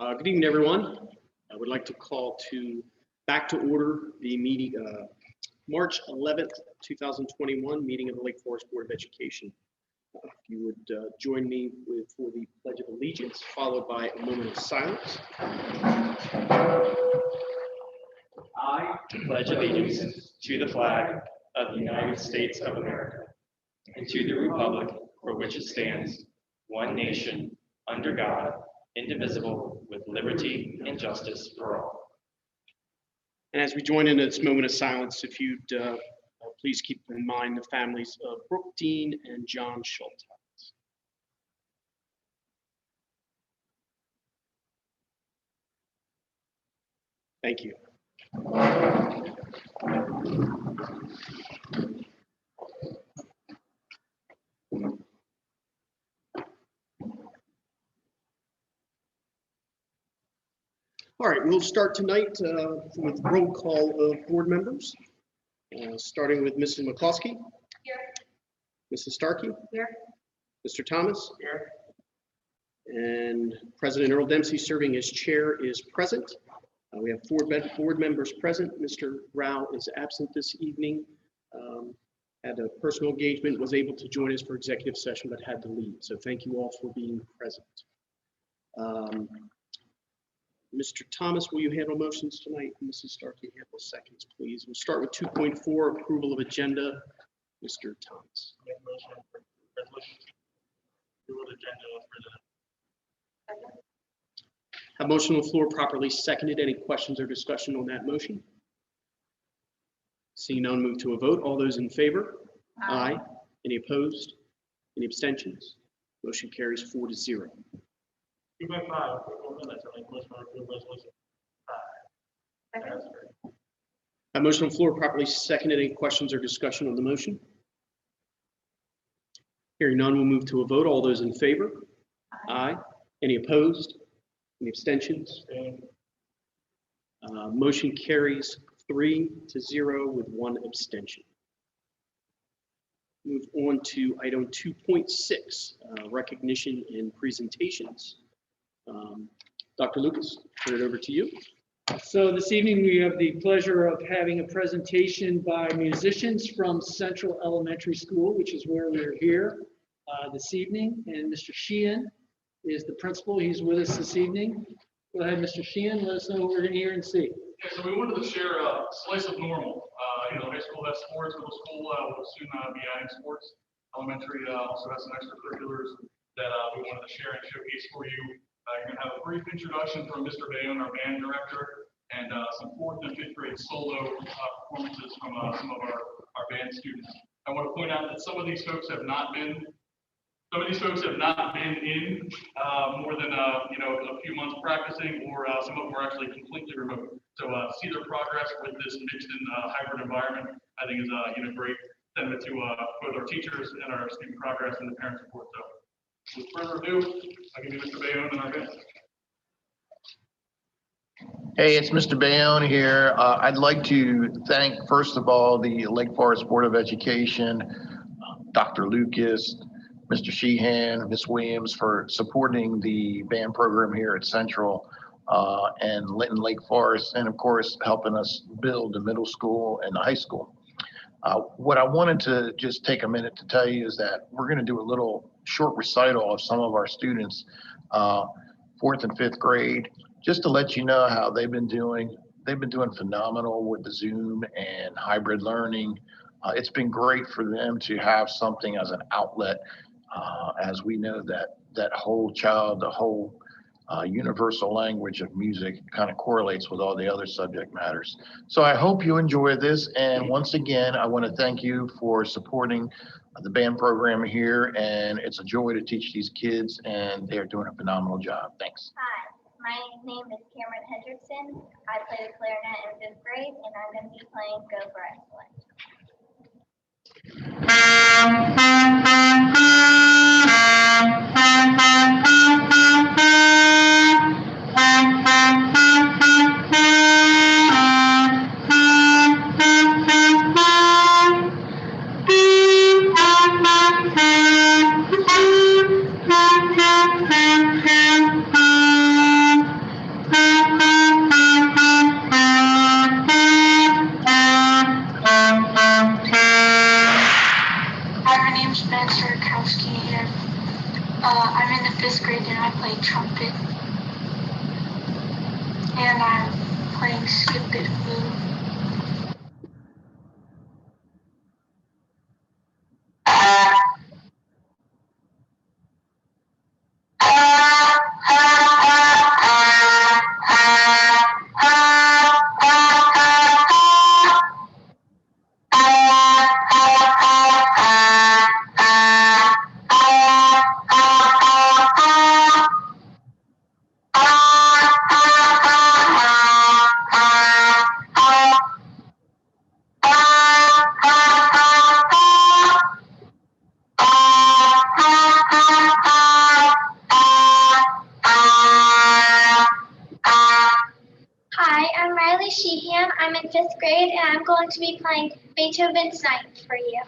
Good evening, everyone. I would like to call back to order the meeting, March 11th, 2021 meeting of the Lake Forest Board of Education. If you would join me for the Pledge of Allegiance, followed by a moment of silence. I pledge allegiance to the flag of the United States of America and to the republic for which it stands, one nation, under God, indivisible, with liberty and justice for all. And as we join in this moment of silence, if you'd please keep in mind the families of Brooke Dean and John Schultz. Thank you. All right, we'll start tonight with roll call of board members, starting with Mrs. McCloskey. Here. Mrs. Starkey. Here. Mr. Thomas. Here. And President Earl Dempsey, serving as chair, is present. We have four board members present. Mr. Rao is absent this evening. Had a personal engagement, was able to join us for executive session, but had to leave. So thank you all for being present. Mr. Thomas, will you handle motions tonight? Mrs. Starkey, handle seconds, please. We'll start with 2.4, approval of agenda. Mr. Thomas. Make a motion for resolution. Approval of agenda as presented. Have motion on the floor properly seconded. Any questions or discussion on that motion? Seeing none, move to a vote. All those in favor? Aye. Any opposed? Any abstentions? Motion carries 4-0. 2.5, approval of minutes. I make a motion for approval of resolution 5. Second. Have motion on the floor properly seconded. Any questions or discussion on the motion? Hearing none, we'll move to a vote. All those in favor? Aye. Any opposed? Any abstentions? Motion carries 3-0 with one abstention. Move on to item 2.6, recognition and presentations. Dr. Lucas, turn it over to you. So this evening we have the pleasure of having a presentation by musicians from Central Elementary School, which is where we're here this evening. And Mr. Sheehan is the principal. He's with us this evening. Go ahead, Mr. Sheehan. Let us know what we're going to hear and see. Yeah, so we wanted to share a slice of normal. High school has sports, middle school will soon be adding sports. Elementary also has some extracurriculars that we wanted to share and showcase for you. You're going to have a brief introduction from Mr. Bayonne, our band director, and some 4th and 5th grade solo performances from some of our band students. I want to point out that some of these folks have not been in more than a few months practicing, or some of them are actually completely remote. So see their progress with this mixed and hybrid environment, I think is great sentiment to both our teachers and our student progress and the parent support. So with further ado, I'll give you Mr. Bayonne and our band. Hey, it's Mr. Bayonne here. I'd like to thank, first of all, the Lake Forest Board of Education, Dr. Lucas, Mr. Sheehan, Ms. Williams for supporting the band program here at Central and Linton Lake Forest, and of course, helping us build the middle school and the high school. What I wanted to just take a minute to tell you is that we're going to do a little short recital of some of our students, 4th and 5th grade, just to let you know how they've been doing. They've been doing phenomenal with the Zoom and hybrid learning. It's been great for them to have something as an outlet, as we know that whole child, the whole universal language of music kind of correlates with all the other subject matters. So I hope you enjoy this. And once again, I want to thank you for supporting the band program here. And it's a joy to teach these kids, and they're doing a phenomenal job. Thanks. Hi, my name is Cameron Hendrickson. I play the clarinet in 5th grade, and I'm going to be playing Go for Excellence. fifth grade and I play trumpet. And I'm playing Stupid Food. Hi, I'm Riley Sheehan. I'm in fifth grade and I'm going to be playing Beethoven's Ninth for you.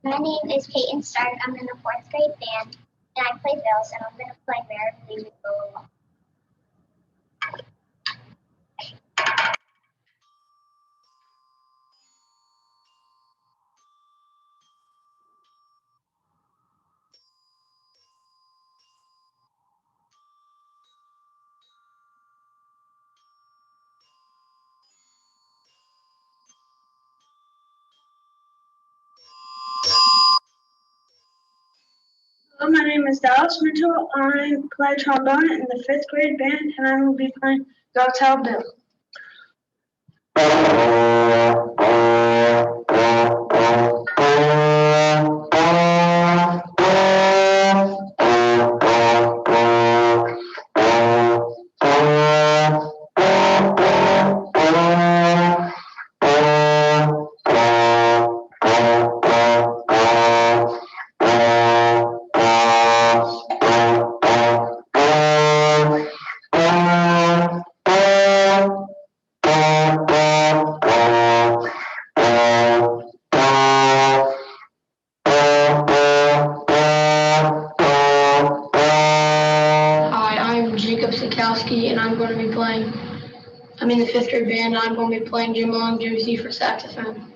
My name is Peyton Stark. I'm in the fourth grade band, and I play bells, and I'm going to play Merrily We Go Along. Hello, my name is Dallas Mitchell. I play trombone in the fifth grade band, and I will be playing Go Tell Bill. And I'm going to be playing, I'm in the fifth grade band, and I'm going to be playing Jim Long Juicy for saxophone.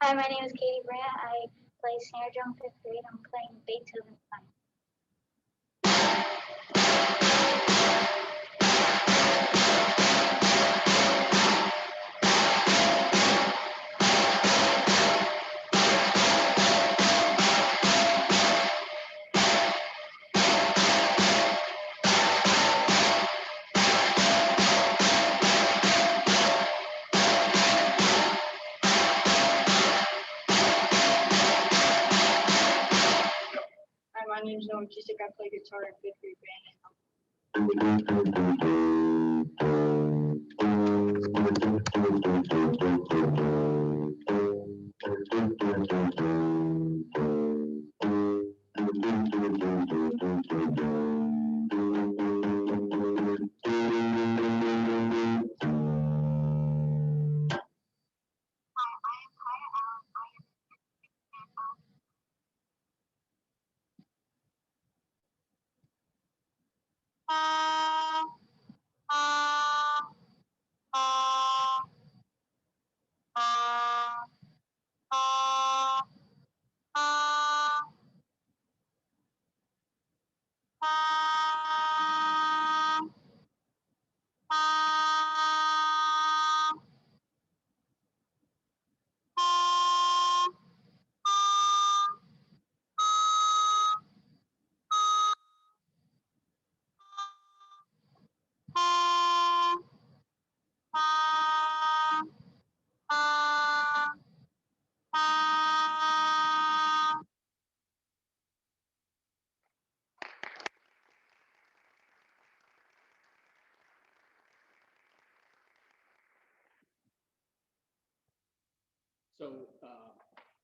Hi, my name is Katie Brandt. I play snare drum fifth grade. I'm playing Beethoven's Ninth. Hi, my name is Noah Kisik. I play guitar in fifth grade band.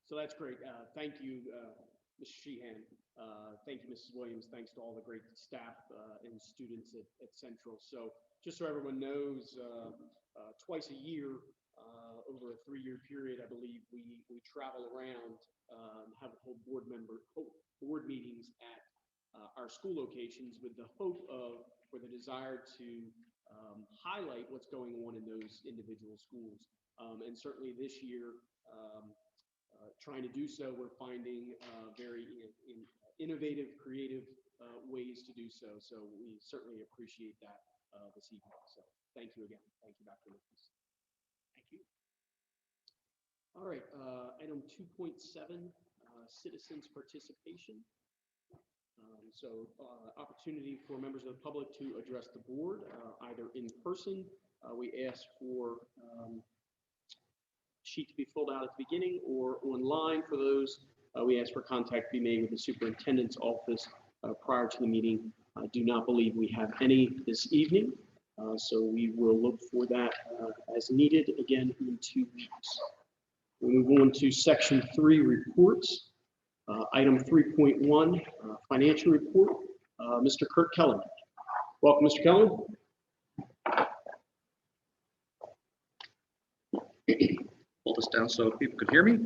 So that's great. Thank you, Mr. Sheehan. Thank you, Mrs. Williams. Thanks to all the great staff and students at Central. So just so everyone knows, twice a year, over a 3-year period, I believe we travel around, have whole board meetings at our school locations with the hope of, or the desire to highlight what's going on in those individual schools. And certainly this year, trying to do so, we're finding very innovative, creative ways to do so. So we certainly appreciate that this evening. So thank you again. Thank you, Dr. Lucas. Thank you. All right, item 2.7, citizens participation. So opportunity for members of the public to address the board, either in person. We ask for sheet to be filled out at the beginning, or online for those. We ask for contact to be made with the superintendent's office prior to the meeting. I do not believe we have any this evening, so we will look for that as needed again in 2 weeks. We move on to section 3, reports. Item 3.1, financial report. Mr. Kurt Kellerman. Welcome, Mr. Kellerman. Pull this down so people could hear me.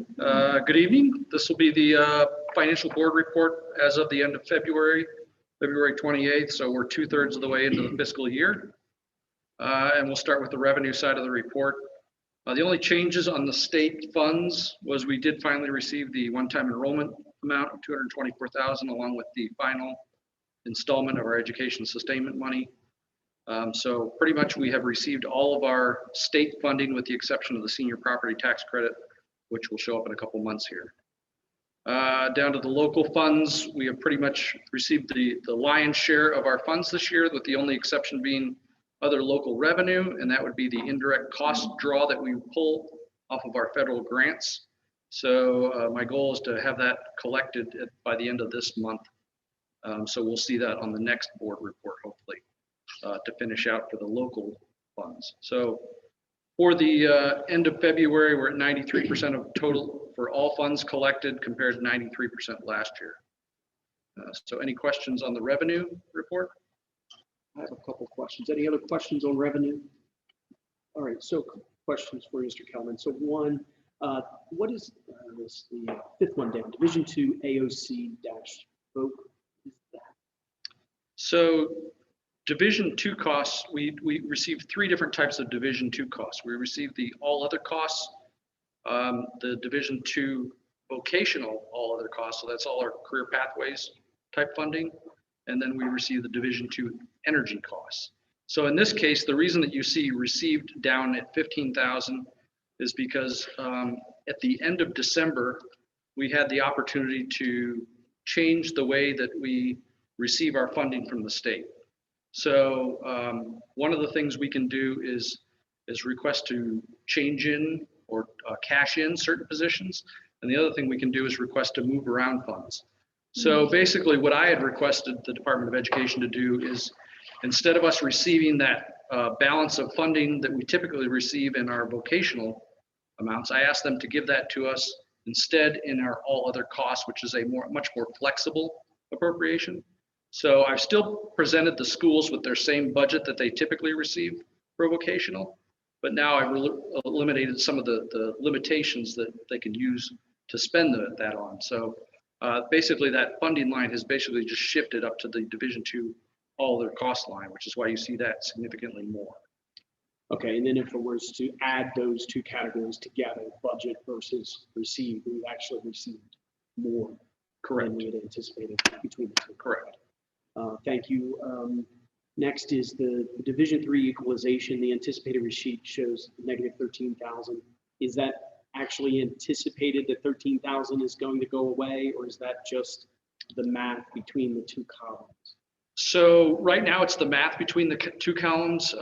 Good evening. This will be the financial board report as of the end of February 28th. So we're 2/3 of the way into the fiscal year. And we'll start with the revenue side of the report. The only changes on the state funds was we did finally receive the one-time enrollment amount of $224,000 along with the final installment of our education sustainment money. So pretty much we have received all of our state funding with the exception of the senior property tax credit, which will show up in a couple months here. Down to the local funds, we have pretty much received the lion's share of our funds this year, with the only exception being other local revenue, and that would be the indirect cost draw that we pull off of our federal grants. So my goal is to have that collected by the end of this month. So we'll see that on the next board report, hopefully, to finish out for the local funds. So for the end of February, we're at 93% of total for all funds collected compared to 93% last year. So any questions on the revenue report? I have a couple questions. Any other questions on revenue? All right, so questions for Mr. Kelman. So one, what is this, the fifth one down, Division 2 AOC-VOC? So Division 2 costs, we received 3 different types of Division 2 costs. We received the all other costs, the Division 2 vocational all other costs, so that's all our career pathways type funding. And then we receive the Division 2 energy costs. So in this case, the reason that you see received down at 15,000 is because at the end of December, we had the opportunity to change the way that we receive our funding from the state. So one of the things we can do is request to change in or cash in certain positions. And the other thing we can do is request to move around funds. So basically what I had requested the Department of Education to do is, instead of us receiving that balance of funding that we typically receive in our vocational amounts, I asked them to give that to us instead in our all other costs, which is a much more flexible appropriation. So I've still presented the schools with their same budget that they typically receive for vocational, but now I've eliminated some of the limitations that they can use to spend that on. So basically that funding line has basically just shifted up to the Division 2 all other cost line, which is why you see that significantly more. Okay, and then if it was to add those 2 categories together, budget versus received, we've actually received more. Correct. Than we had anticipated between the 2. Correct. Thank you. Next is the Division 3 equalization. The anticipated receipt shows negative 13,000. Is that actually anticipated that 13,000 is going to go away, or is that just the math between the 2 columns? So right now it's the math between the 2 columns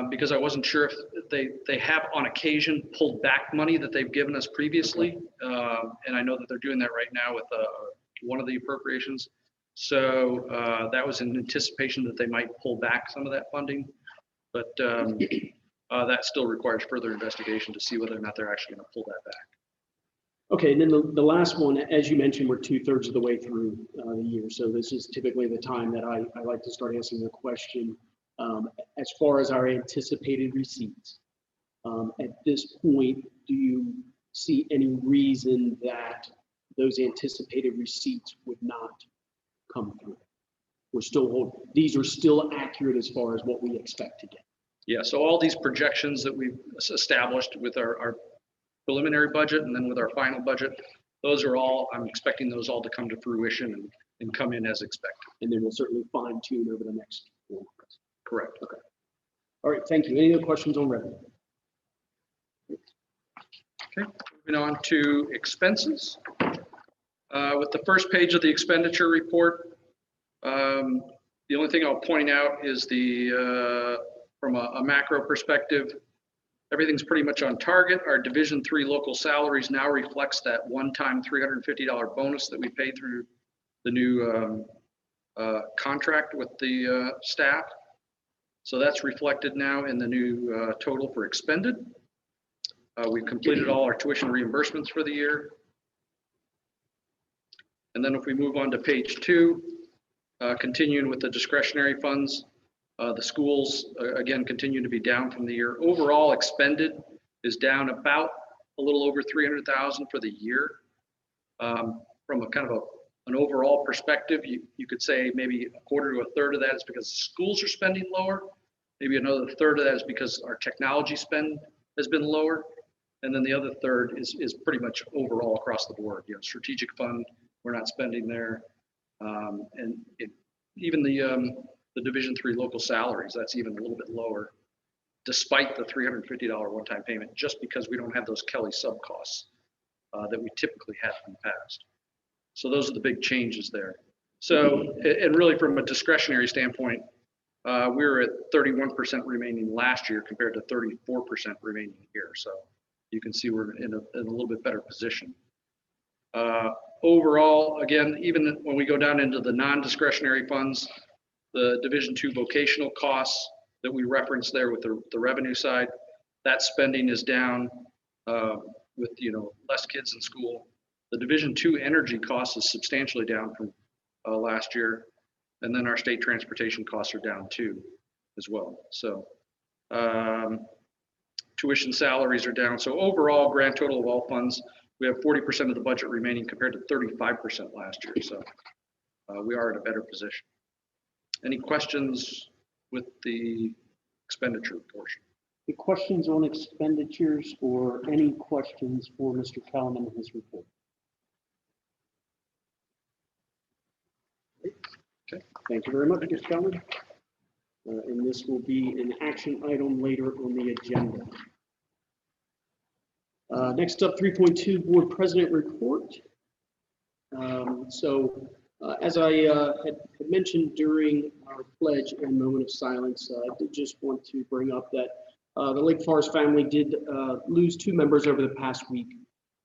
because I wasn't sure if they have on occasion pulled back money that they've given us previously. And I know that they're doing that right now with one of the appropriations. So that was in anticipation that they might pull back some of that funding. But that still requires further investigation to see whether or not they're actually going to pull that back. Okay, and then the last one, as you mentioned, we're 2/3 of the way through the year. So this is typically the time that I like to start asking the question as far as our anticipated receipts. At this point, do you see any reason that those anticipated receipts would not come through? These are still accurate as far as what we expect to get. Yeah, so all these projections that we've established with our preliminary budget and then with our final budget, those are all, I'm expecting those all to come to fruition and come in as expected. And then we'll certainly fine tune over the next 4 months. Correct. Okay. All right, thank you. Any other questions on revenue? Okay, moving on to expenses. With the first page of the expenditure report, the only thing I'll point out is from a macro perspective, everything's pretty much on target. Our Division III local salaries now reflects that one-time $350 bonus that we paid through the new contract with the staff. So that's reflected now in the new total for expended. We've completed all our tuition reimbursements for the year. And then if we move on to page 2, continuing with the discretionary funds, the schools, again, continue to be down from the year. Overall expended is down about a little over 300,000 for the year. From a kind of an overall perspective, you could say maybe a quarter to a third of that is because schools are spending lower. Maybe another third of that is because our technology spend has been lower. And then the other third is pretty much overall across the board. You know, strategic fund, we're not spending there. And even the Division III local salaries, that's even a little bit lower, despite the $350 one-time payment, just because we don't have those Kelly sub costs that we typically had in the past. So those are the big changes there. So, and really from a discretionary standpoint, we were at 31% remaining last year compared to 34% remaining here. So you can see we're in a little bit better position. Overall, again, even when we go down into the non-discretionary funds, the Division II vocational costs that we referenced there with the revenue side, that spending is down with less kids in school. The Division II energy cost is substantially down from last year, and then our state transportation costs are down too, as well. So tuition salaries are down. So overall, grand total of all funds, we have 40% of the budget remaining compared to 35% last year. So we are in a better position. Any questions with the expenditure portion? Any questions on expenditures or any questions for Mr. Kellerman in his report? Okay, thank you very much, Mr. Kellerman. And this will be an action item later on the agenda. Next up, 3.2 Board President Report. As I had mentioned during our pledge and moment of silence, I did just want to bring up that the Lake Forest family did lose 2 members over the past week.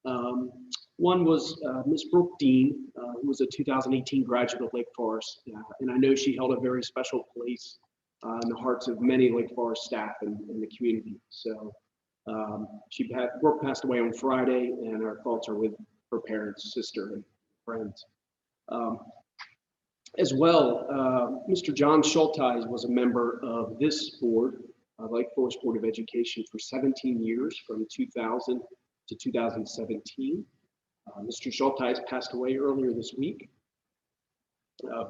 One was Miss Brooke Dean, who was a 2018 graduate of Lake Forest, and I know she held a very special place in the hearts of many Lake Forest staff and the community. So Brooke passed away on Friday, and our thoughts are with her parents, sister, and friends. As well, Mr. John Schulteis was a member of this board, Lake Forest Board of Education, for 17 years, from 2000 to 2017. Mr. Schulteis passed away earlier this week.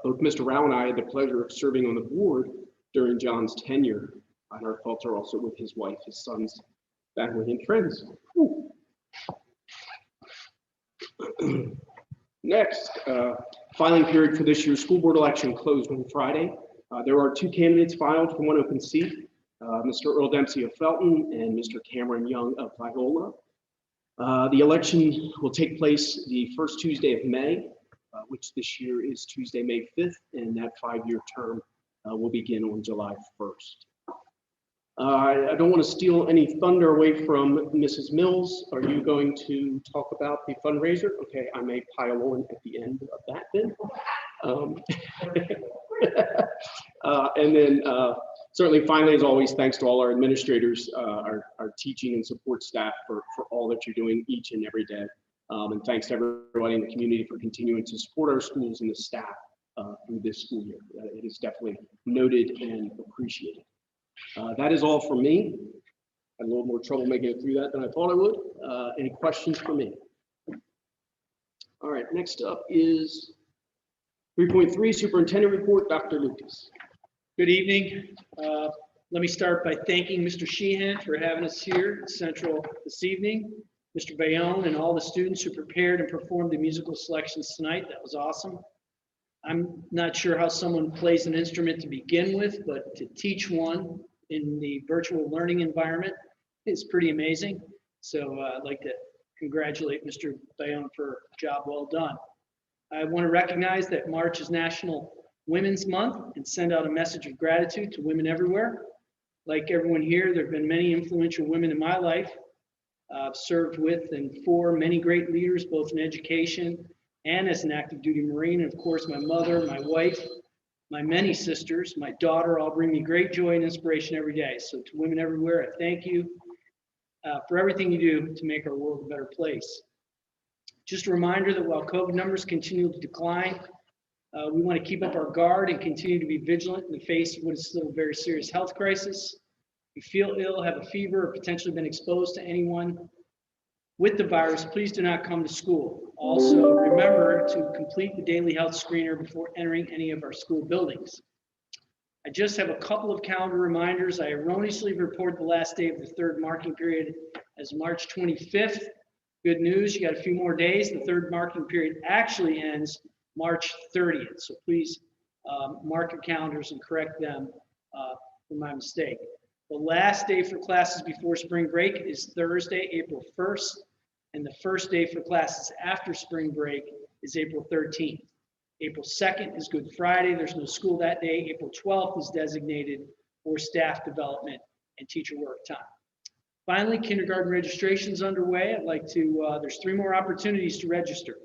Both Mr. Rao and I had the pleasure of serving on the board during John's tenure, and our thoughts are also with his wife, his sons, family, and friends. Next, filing period for this year's school board election closed on Friday. There are 2 candidates filed for one open seat, Mr. Earl Dempsey of Felton and Mr. Cameron Young of Viola. The election will take place the first Tuesday of May, which this year is Tuesday, May 5th, and that 5-year term will begin on July 1st. I don't want to steal any thunder away from Mrs. Mills. Are you going to talk about the fundraiser? Okay, I may pile on at the end of that then. And then certainly, finally, as always, thanks to all our administrators, our teaching and support staff for all that you're doing each and every day. And thanks to everybody in the community for continuing to support our schools and the staff through this school year. It is definitely noted and appreciated. That is all from me. Had a little more trouble making it through that than I thought I would. Any questions for me? All right, next up is 3.3 Superintendent Report, Dr. Lucas. Good evening. Let me start by thanking Mr. Sheehan for having us here at Central this evening, Mr. Bayonne, and all the students who prepared and performed the musical selections tonight. That was awesome. I'm not sure how someone plays an instrument to begin with, but to teach one in the virtual learning environment is pretty amazing. So I'd like to congratulate Mr. Bayonne for a job well done. I want to recognize that March is National Women's Month and send out a message of gratitude to women everywhere. Like everyone here, there have been many influential women in my life. I've served with and for many great leaders, both in education and as an active duty Marine. And of course, my mother, my wife, my many sisters, my daughter all bring me great joy and inspiration every day. So to women everywhere, I thank you for everything you do to make our world a better place. Just a reminder that while COVID numbers continue to decline, we want to keep up our guard and continue to be vigilant in the face of what is still a very serious health crisis. If you feel ill, have a fever, or potentially been exposed to anyone with the virus, please do not come to school. Also, remember to complete the daily health screener before entering any of our school buildings. I just have a couple of calendar reminders. I erroneously reported the last day of the third marking period as March 25th. Good news, you got a few more days. The third marking period actually ends March 30th. So please mark your calendars and correct them for my mistake. The last day for classes before spring break is Thursday, April 1st, and the first day for classes after spring break is April 13th. April 2nd is Good Friday. There's no school that day. April 12th is designated for staff development and teacher work time. Finally, kindergarten registration is underway. I'd like to, there's 3 more opportunities to register.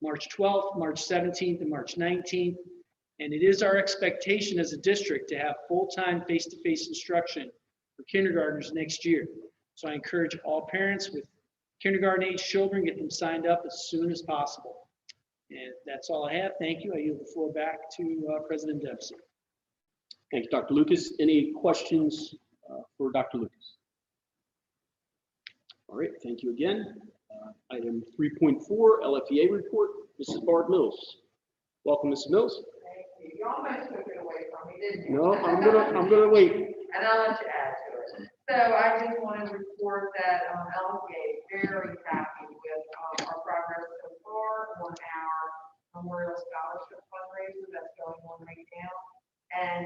March 12th, March 17th, and March 19th. And it is our expectation as a district to have full-time face-to-face instruction for kindergartners next year. So I encourage all parents with kindergarten age children, get them signed up as soon as possible. And that's all I have. Thank you. I yield the floor back to President Dempsey. Thank you, Dr. Lucas. Any questions for Dr. Lucas? All right, thank you again. Item 3.4, LFEA report, Mrs. Barb Mills. Welcome, Mrs. Mills. Thank you. You almost took it away from me, didn't you? No, I'm gonna wait. And I'll let you add to it. So I just want to report that LFA is very happy with our progress so far on our Memorial Scholarship fundraiser that's going on right now. And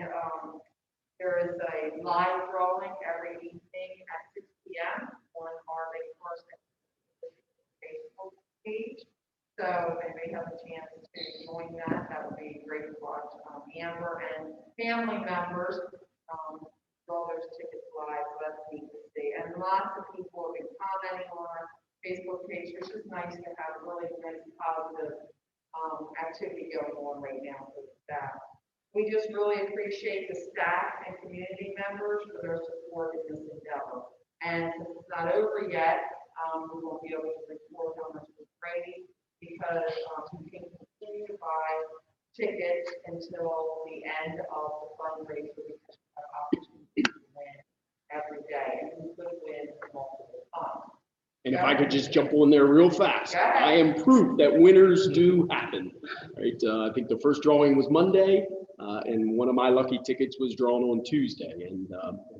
there is a live drawing every evening at 6 p.m. on our Lake Forest Facebook page. So if they have a chance to join that, that would be great to watch. Amber and family members draw those tickets live, so that's neat to see. And lots of people have been commenting on our Facebook page, which is nice to have a really nice positive activity going on right now for the staff. We just really appreciate the staff and community members for their support in this endeavor. And since it's not over yet, we won't be able to report how much we've raised because we can continue to buy tickets until the end of the fundraiser because we have opportunities to win every day, and we could win multiple times. And if I could just jump on there real fast, I am proof that winners do happen. Right? I think the first drawing was Monday, and one of my lucky tickets was drawn on Tuesday, and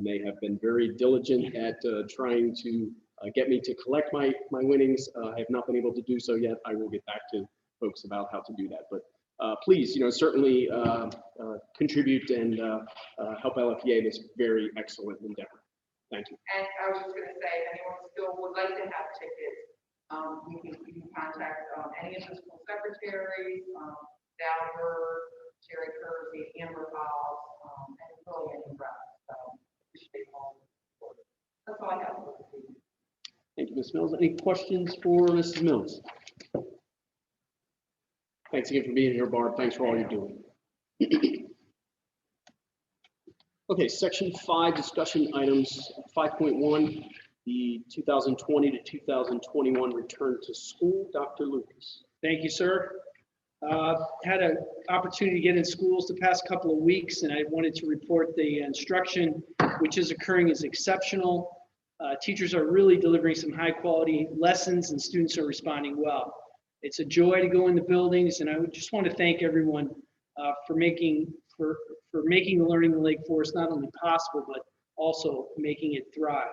they have been very diligent at trying to get me to collect my winnings. I have not been able to do so yet. I will get back to folks about how to do that. But please, certainly contribute and help LFEA this very excellent endeavor. Thank you. And I was just going to say, if anyone still would like to have tickets, you can contact any of the school secretaries, Dauber, Terry Kersey, Amber Hall, and really any rest. So appreciate all the support. That's all I have for this evening. Thank you, Ms. Mills. Any questions for Mrs. Mills? Thanks again for being here, Barb. Thanks for all you're doing. Okay, section 5, discussion items 5.1, the 2020 to 2021 return to school. Dr. Lucas. Thank you, sir. Had an opportunity to get in schools the past couple of weeks, and I wanted to report the instruction which is occurring is exceptional. Teachers are really delivering some high quality lessons and students are responding well. It's a joy to go in the buildings, and I would just want to thank everyone for making the learning in Lake Forest not only possible, but also making it thrive.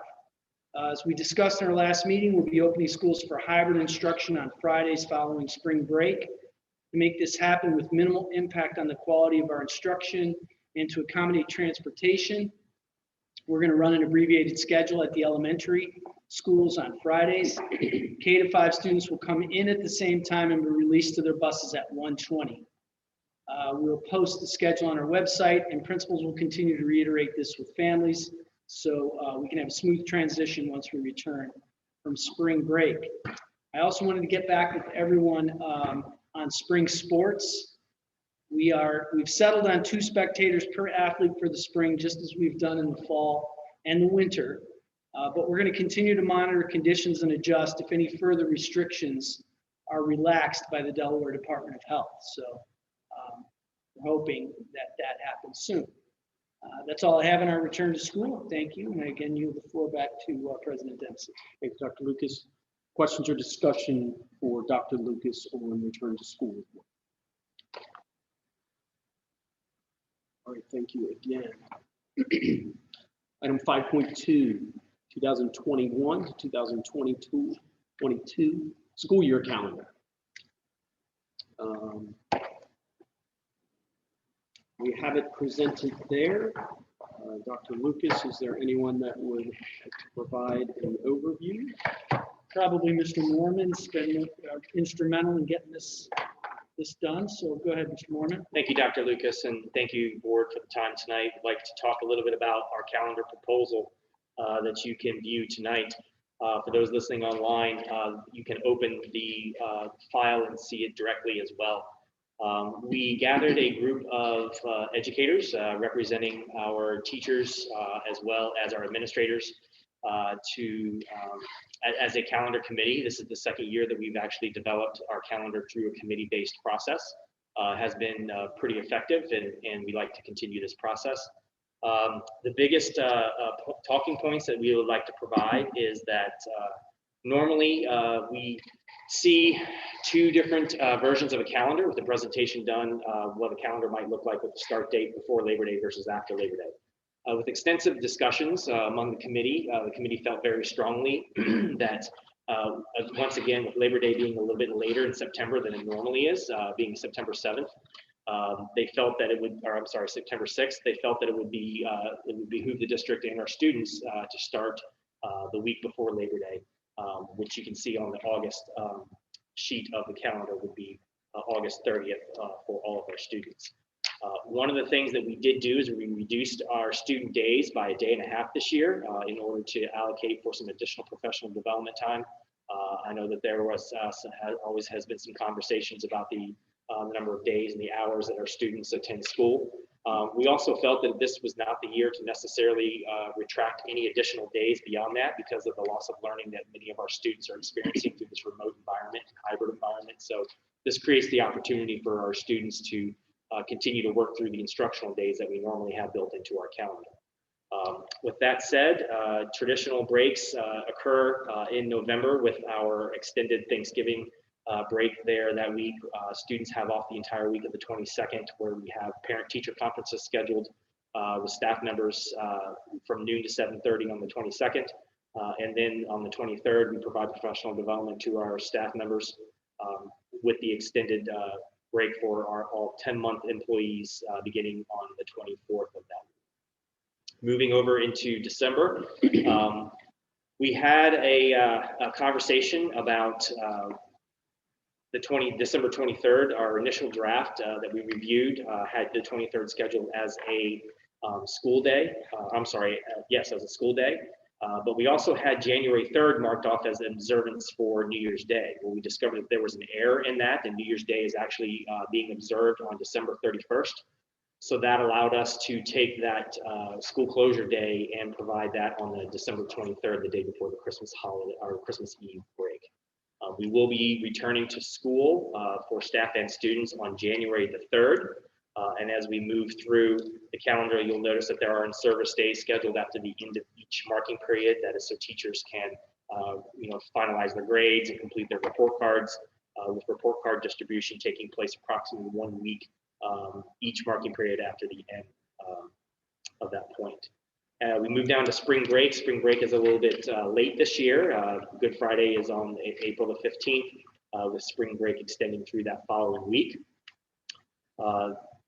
As we discussed in our last meeting, we'll be opening schools for hybrid instruction on Fridays following spring break. To make this happen with minimal impact on the quality of our instruction and to accommodate transportation, we're going to run an abbreviated schedule at the elementary schools on Fridays. K-5 students will come in at the same time and be released to their buses at 1:20. We'll post the schedule on our website, and principals will continue to reiterate this with families so we can have a smooth transition once we return from spring break. I also wanted to get back with everyone on spring sports. We've settled on 2 spectators per athlete for the spring, just as we've done in the fall and the winter. But we're going to continue to monitor conditions and adjust if any further restrictions are relaxed by the Delaware Department of Health. So we're hoping that happens soon. That's all I have in our return to school. Thank you. And again, yield the floor back to President Dempsey. Thanks, Dr. Lucas. Questions or discussion for Dr. Lucas on return to school? All right, thank you again. Item 5.2, 2021 to 2022 school year calendar. We have it presented there. Dr. Lucas, is there anyone that would like to provide an overview? Probably Mr. Mormon's been instrumental in getting this done. So go ahead, Mr. Mormon. Thank you, Dr. Lucas, and thank you, board, for the time tonight. I'd like to talk a little bit about our calendar proposal that you can view tonight. For those listening online, you can open the file and see it directly as well. We gathered a group of educators representing our teachers as well as our administrators as a calendar committee. This is the second year that we've actually developed our calendar through a committee-based process. Has been pretty effective, and we like to continue this process. The biggest talking points that we would like to provide is that normally we see 2 different versions of a calendar with the presentation done, what a calendar might look like with the start date before Labor Day versus after Labor Day. With extensive discussions among the committee felt very strongly that once again, with Labor Day being a little bit later in September than it normally is, being September 7th, they felt that it would, or I'm sorry, September 6th, they felt that it would behoove the district and our students to start the week before Labor Day, which you can see on the August sheet of the calendar would be August 30th for all of our students. One of the things that we did do is we reduced our student days by a day and a half this year in order to allocate for some additional professional development time. I know that there was always has been some conversations about the number of days and the hours that our students attend school. We also felt that this was not the year to necessarily retract any additional days beyond that because of the loss of learning that many of our students are experiencing through this remote environment, hybrid environment. So this creates the opportunity for our students to continue to work through the instructional days that we normally have built into our calendar. With that said, traditional breaks occur in November with our extended Thanksgiving break there that week. Students have off the entire week of the 22nd, where we have parent-teacher conferences scheduled with staff members from noon to 7:30 on the 22nd. And then on the 23rd, we provide professional development to our staff members with the extended break for our all 10-month employees beginning on the 24th of that. Moving over into December, we had a conversation about December 23rd. Our initial draft that we reviewed had the 23rd scheduled as a school day. Yes, as a school day. But we also had January 3rd marked off as an observance for New Year's Day. Well, we discovered that there was an error in that, and New Year's Day is actually being observed on December 31st. So that allowed us to take that school closure day and provide that on the December 23rd, the day before the Christmas holiday or Christmas Eve break. We will be returning to school for staff and students on January the 3rd. And as we move through the calendar, you'll notice that there are in-service days scheduled after the end of each marking period. That is so teachers can finalize their grades and complete their report cards, with report card distribution taking place approximately 1 week each marking period after the end of that point. We move down to spring break. Spring break is a little bit late this year. Good Friday is on April the 15th, with spring break extending through that following week.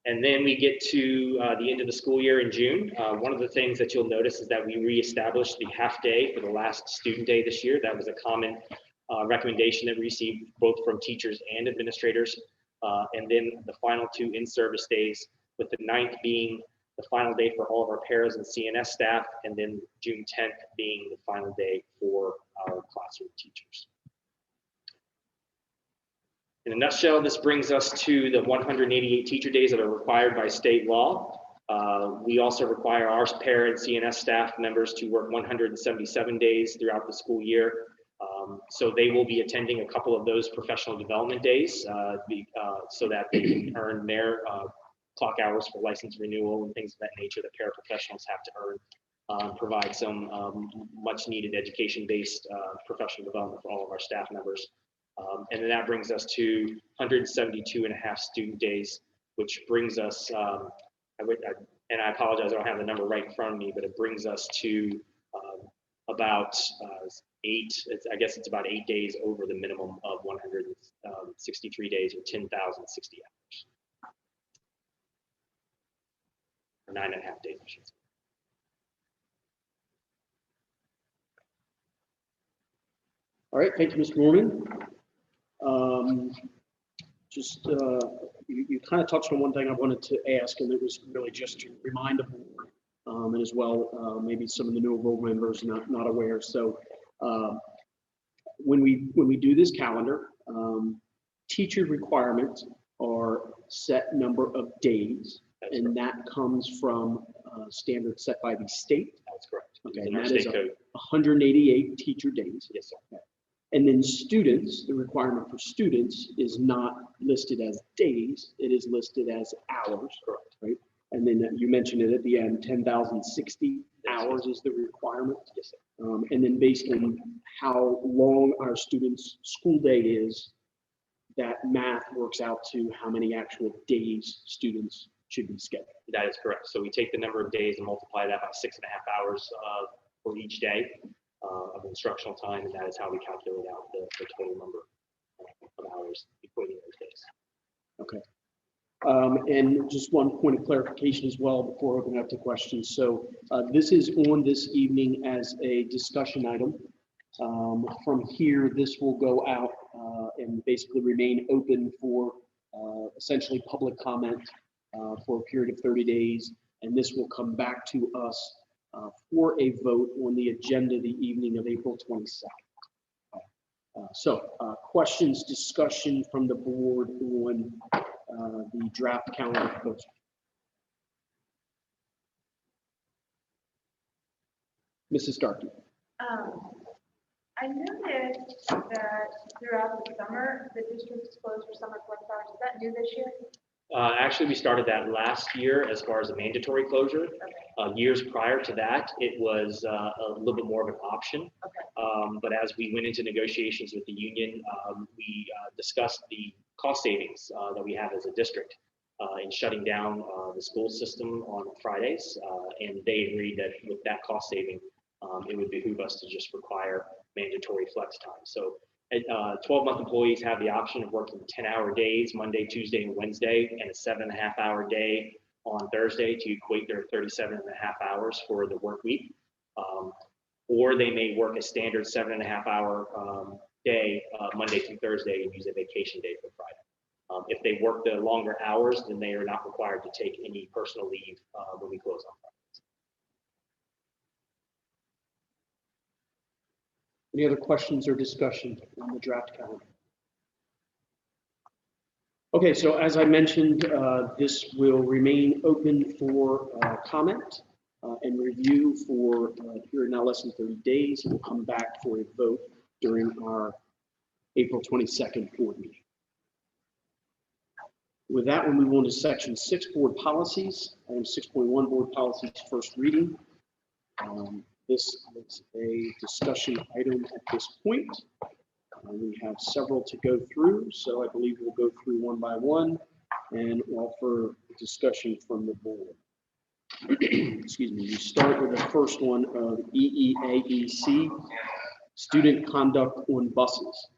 And then we get to the end of the school year in June. One of the things that you'll notice is that we reestablished the half day for the last student day this year. That was a common recommendation that we received both from teachers and administrators. And then the final 2 in-service days, with the 9th being the final day for all of our paras and CNS staff, and then June 10th being the final day for our classroom teachers. In a nutshell, this brings us to the 188 teacher days that are required by state law. We also require our para and CNS staff members to work 177 days throughout the school year. So they will be attending a couple of those professional development days so that they can earn their clock hours for license renewal and things of that nature that paraprofessionals have to earn. Provide some much needed education-based professional development for all of our staff members. And then that brings us to 172 and a half student days, which brings us, and I apologize, I don't have the number right in front of me, but it brings us to about 8, I guess it's about 8 days over the minimum of 163 days or 10,060 hours. Or 9.5 days, I should say. All right, thank you, Mr. Norman. You kind of touched on one thing I wanted to ask, and it was really just to remind the board, and as well, maybe some of the newer board members not aware. So when we do this calendar, teacher requirements are set number of days, and that comes from standards set by the state. That's correct. Okay, In and our that state is code. 188 teacher days. Yes, sir. And then students, the requirement for students is not listed as days, it is listed as hours. Correct. Right? And then you mentioned it at the end, 10,060 hours is the requirement. Yes, sir. And then based on how long our students' school day is, that math works out to how many actual days students should be scheduled. That is correct. So we take the number of days and multiply that by 6.5 hours for each day of instructional time, and that is how we calculate out the total number of hours equating those days. Okay. And just one point of clarification as well before opening up to questions. So this is on this evening as a discussion item. From here, this will go out and basically remain open for essentially public comment for a period of 30 days. And this will come back to us for a vote on the agenda the evening of April 22nd. So questions, discussion from the board on the draft calendar proposal. Mrs. Starkey. I noticed that throughout the summer, the district's closed for summer collective hours. Is that new this year? Actually, we started that last year as far as a mandatory closure. Okay. Years prior to that, it was a little bit more of an option. Okay. But as we went into negotiations with the union, we discussed the cost savings that we have as a district in shutting down the school system on Fridays. And they agreed that with that cost saving, it would behoove us to just require mandatory flex time. So 12-month employees have the option of working 10-hour days, Monday, Tuesday, and Wednesday, and a 7.5-hour day on Thursday to equate their 37.5 hours for the work week. Or they may work a standard 7.5-hour day, Monday through Thursday, and use a vacation day for Friday. If they work the longer hours, then they are not required to take any personal leave when we close on Friday. Any other questions or discussion on the draft calendar? Okay, so as I mentioned, this will remain open for comment and review for here now less than 30 days. It will come back for a vote during our April 22nd board meeting. With that, we'll move on to section 6, board policies. Item 6.1, board policies, first reading. This is a discussion item at this point. We have several to go through, so I believe we'll go through one by one and offer discussion from the board. Excuse me. We start with the first one of EEAEC, student conduct on buses.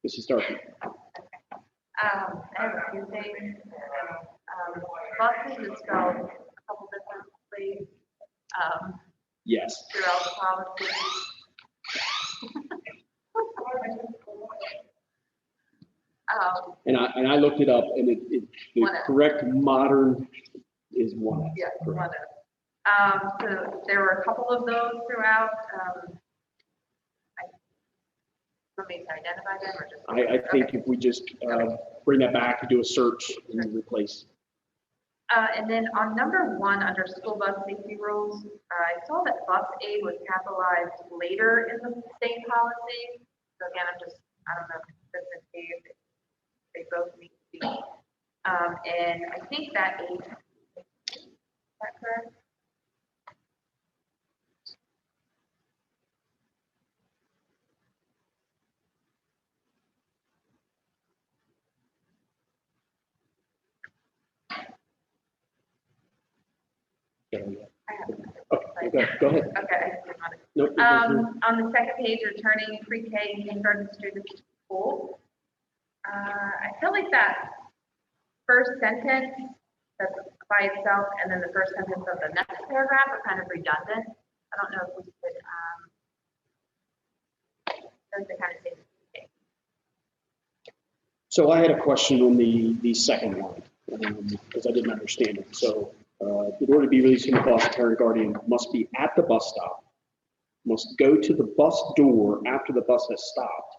Mrs. Starkey. I have a few things. Buses is spelled a couple differently Yes. throughout the policy. And I looked it up, and the correct modern is one F. Yes, correct. one of. So there were a couple of those throughout. Want me to identify them or just? I think if we just bring that back and do a search and replace. And then on number 1, under school bus safety rules, I saw that bus aid was capitalized later in the state policy. So again, I don't know if they both need to be. And I think that aid, is that correct? Okay, go ahead. Okay. Nope. On the second page, returning pre-K and kindergarten students to school. I feel like that first sentence that's by itself and then the first sentence of the next paragraph are kind of redundant. I don't know if we could, those are kind of things. So I had a question on the second one because I didn't understand it. So in order to be released from the bus, the parent guardian must be at the bus stop, must go to the bus door after the bus has stopped.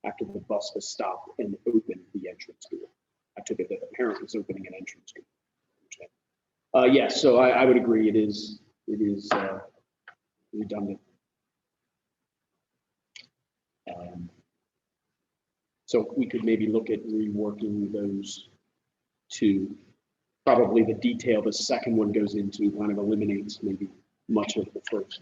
After the bus has stopped and open the entrance door. I took it that the parent was opening an entrance door. Yes, so I would agree. It is redundant. So we could maybe look at reworking those two. Probably the detail the second one goes into kind of eliminates maybe much of the first.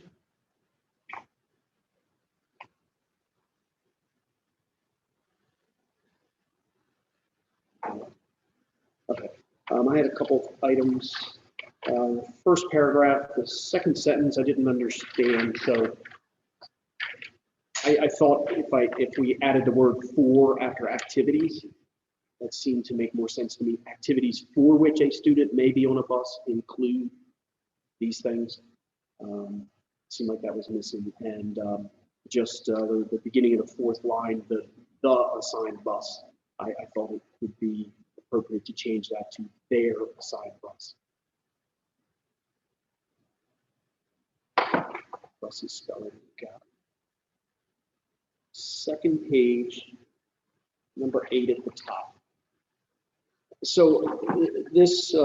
Okay, I had a couple of items. First paragraph, the second sentence I didn't understand, so I thought if we added the word "for" after activities, that seemed to make more sense to me. Activities for which a student may be on a bus include these things. Seemed like that was missing, and just the beginning of the fourth line, the assigned bus. I thought it would be appropriate to change that to their assigned bus. Bus is spelled out. Second page, number 8 at the top. So this,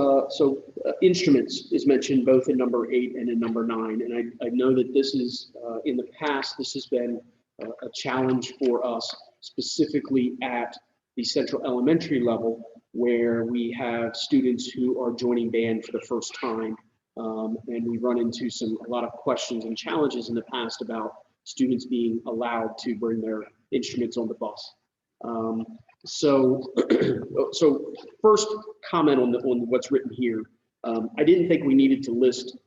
instruments is mentioned both in number 8 and in number 9, and I know that this is in the past this has been a challenge for us, specifically at the central elementary level, where we have students who are joining band for the first time, and we run into a lot of questions and challenges in the past about students being allowed to bring their instruments on the bus. So first comment on what's written here. I didn't think we needed to list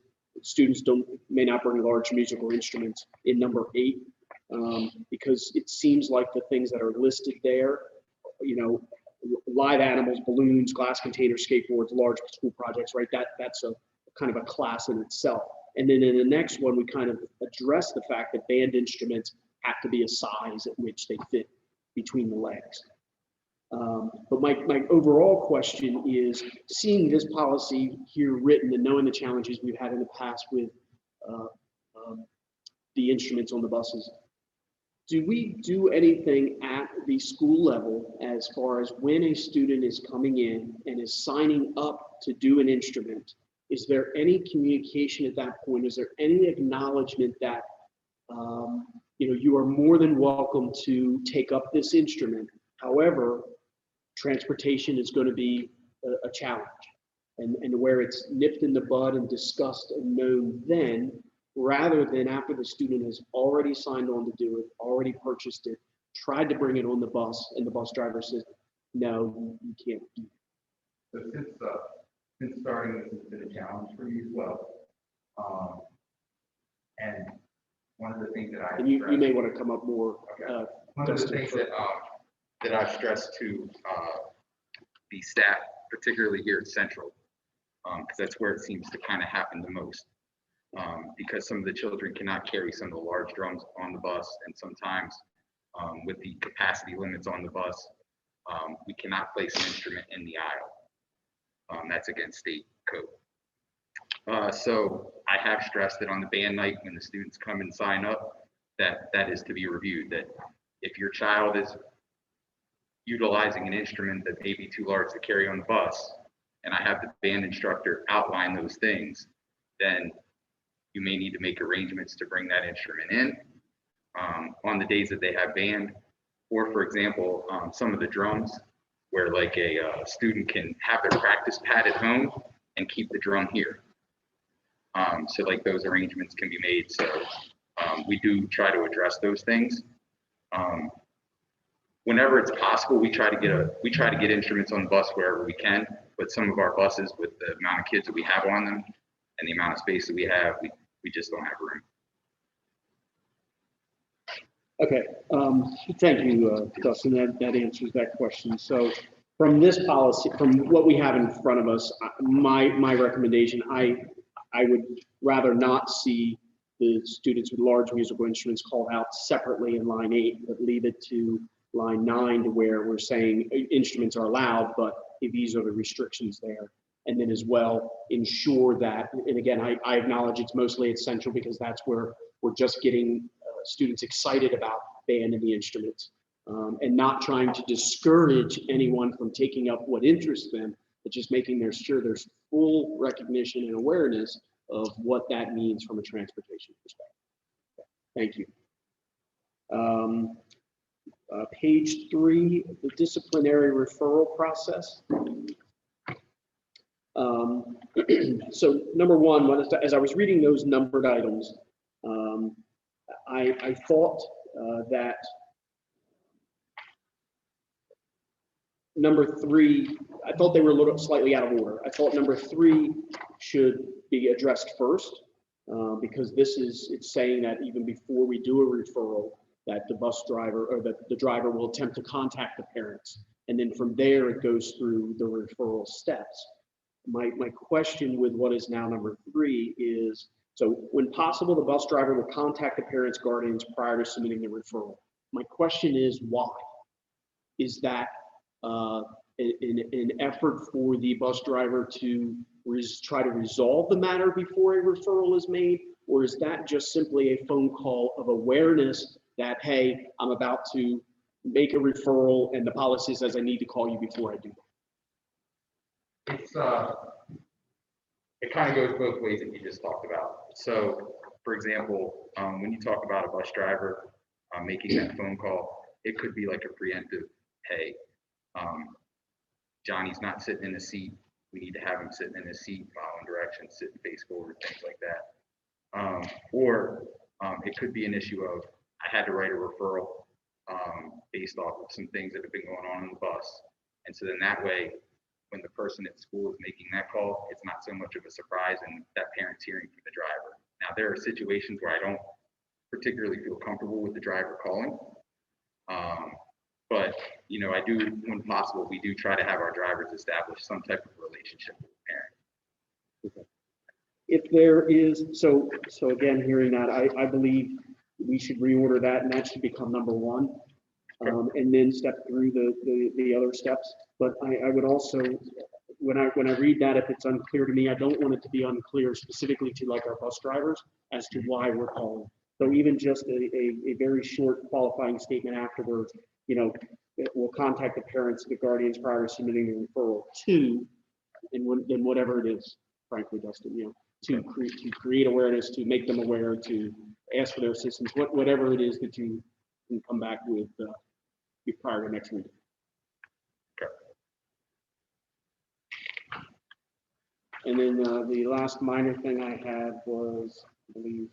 students may not bring large musical instruments in number 8, because it seems like the things that are listed there, live animals, balloons, glass containers, skateboards, large school projects, right? That's a kind of a class in itself. And then in the next one, we kind of address the fact that band instruments have to be a size at which they fit between the legs. But my overall question is, seeing this policy here written and knowing the challenges we've had in the past with the instruments on the buses, Do we do anything at the school level as far as when a student is coming in and is signing up to do an instrument? Is there any communication at that point? Is there any acknowledgement that you are more than welcome to take up this instrument? However, transportation is going to be a challenge, and where it's nipped in the bud and discussed and known then, rather than after the student has already signed on to do it, already purchased it, tried to bring it on the bus, and the bus driver says, no, you can't do it. So since starting, this has been a challenge for you as well. And one of the things that And you may want to come up more. Okay. One of the things that I've stressed to the staff, particularly here at Central, because that's where it seems to kind of happen the most. Because some of the children cannot carry some of the large drums on the bus, and sometimes with the capacity limits on the bus, we cannot place an instrument in the aisle. That's against state code. So I have stressed that on the band night, when the students come and sign up, that is to be reviewed, that if your child is utilizing an instrument that may be too large to carry on the bus, and I have the band instructor outline those things, then you may need to make arrangements to bring that instrument in on the days that they have band. Or for example, some of the drums where like a student can have their practice pad at home and keep the drum here. So like those arrangements can be made. So we do try to address those things. Whenever it's possible, we try to get instruments on the bus wherever we can, but some of our buses, with the amount of kids that we have on them and the amount of space that we have, we just don't have room. Okay, thank you, Dustin. That answers that question. So from this policy, from what we have in front of us, my recommendation, I would rather not see the students with large musical instruments called out separately in line 8, but leave it to line 9 to where we're saying instruments are allowed, but these are the restrictions there. And then as well, ensure that, and again, I acknowledge it's mostly at Central because that's where we're just getting students excited about band and the instruments, and not trying to discourage anyone from taking up what interests them, but just making sure there's full recognition and awareness of what that means from a transportation perspective. Thank you. Page 3, the disciplinary referral process. So number one, as I was reading those numbered items, I thought that number 3, I thought they were a little slightly out of order. I thought number 3 should be addressed first, because it's saying that even before we do a referral, that the bus driver or the driver will attempt to contact the parents. And then from there, it goes through the referral steps. My question with what is now number 3 is, so when possible, the bus driver will contact the parents' guardians prior to submitting the referral. My question is why? Is that an effort for the bus driver to try to resolve the matter before a referral is made? Or is that just simply a phone call of awareness that, hey, I'm about to make a referral and the policy says I need to call you before I do that? It kind of goes both ways that you just talked about. So for example, when you talk about a bus driver making that phone call, it could be like a preemptive, hey, Johnny's not sitting in the seat. We need to have him sitting in his seat, following directions, sitting face forward, things like that. Or it could be an issue of, I had to write a referral based off of some things that have been going on the bus. And so then that way, when the person at school is making that call, it's not so much of a surprise and that parent's hearing from the driver. Now, there are situations where I don't particularly feel comfortable with the driver calling. But, I do, when possible, we do try to have our drivers establish some type of relationship with the parent. Okay. If there is, so again, hearing that, I believe we should reorder that, and that should become number 1, and then step through the other steps. But I would also, when I read that, if it's unclear to me, I don't want it to be unclear specifically to like our bus drivers as to why we're calling. So even just a very short qualifying statement afterwards, we'll contact the parents, the guardians prior to submitting the referral to, and then whatever it is, frankly, Dustin, to create awareness, to make them aware, to ask for their assistance, whatever it is that you can come back with prior to next meeting. And then the last minor thing I had was, I believe,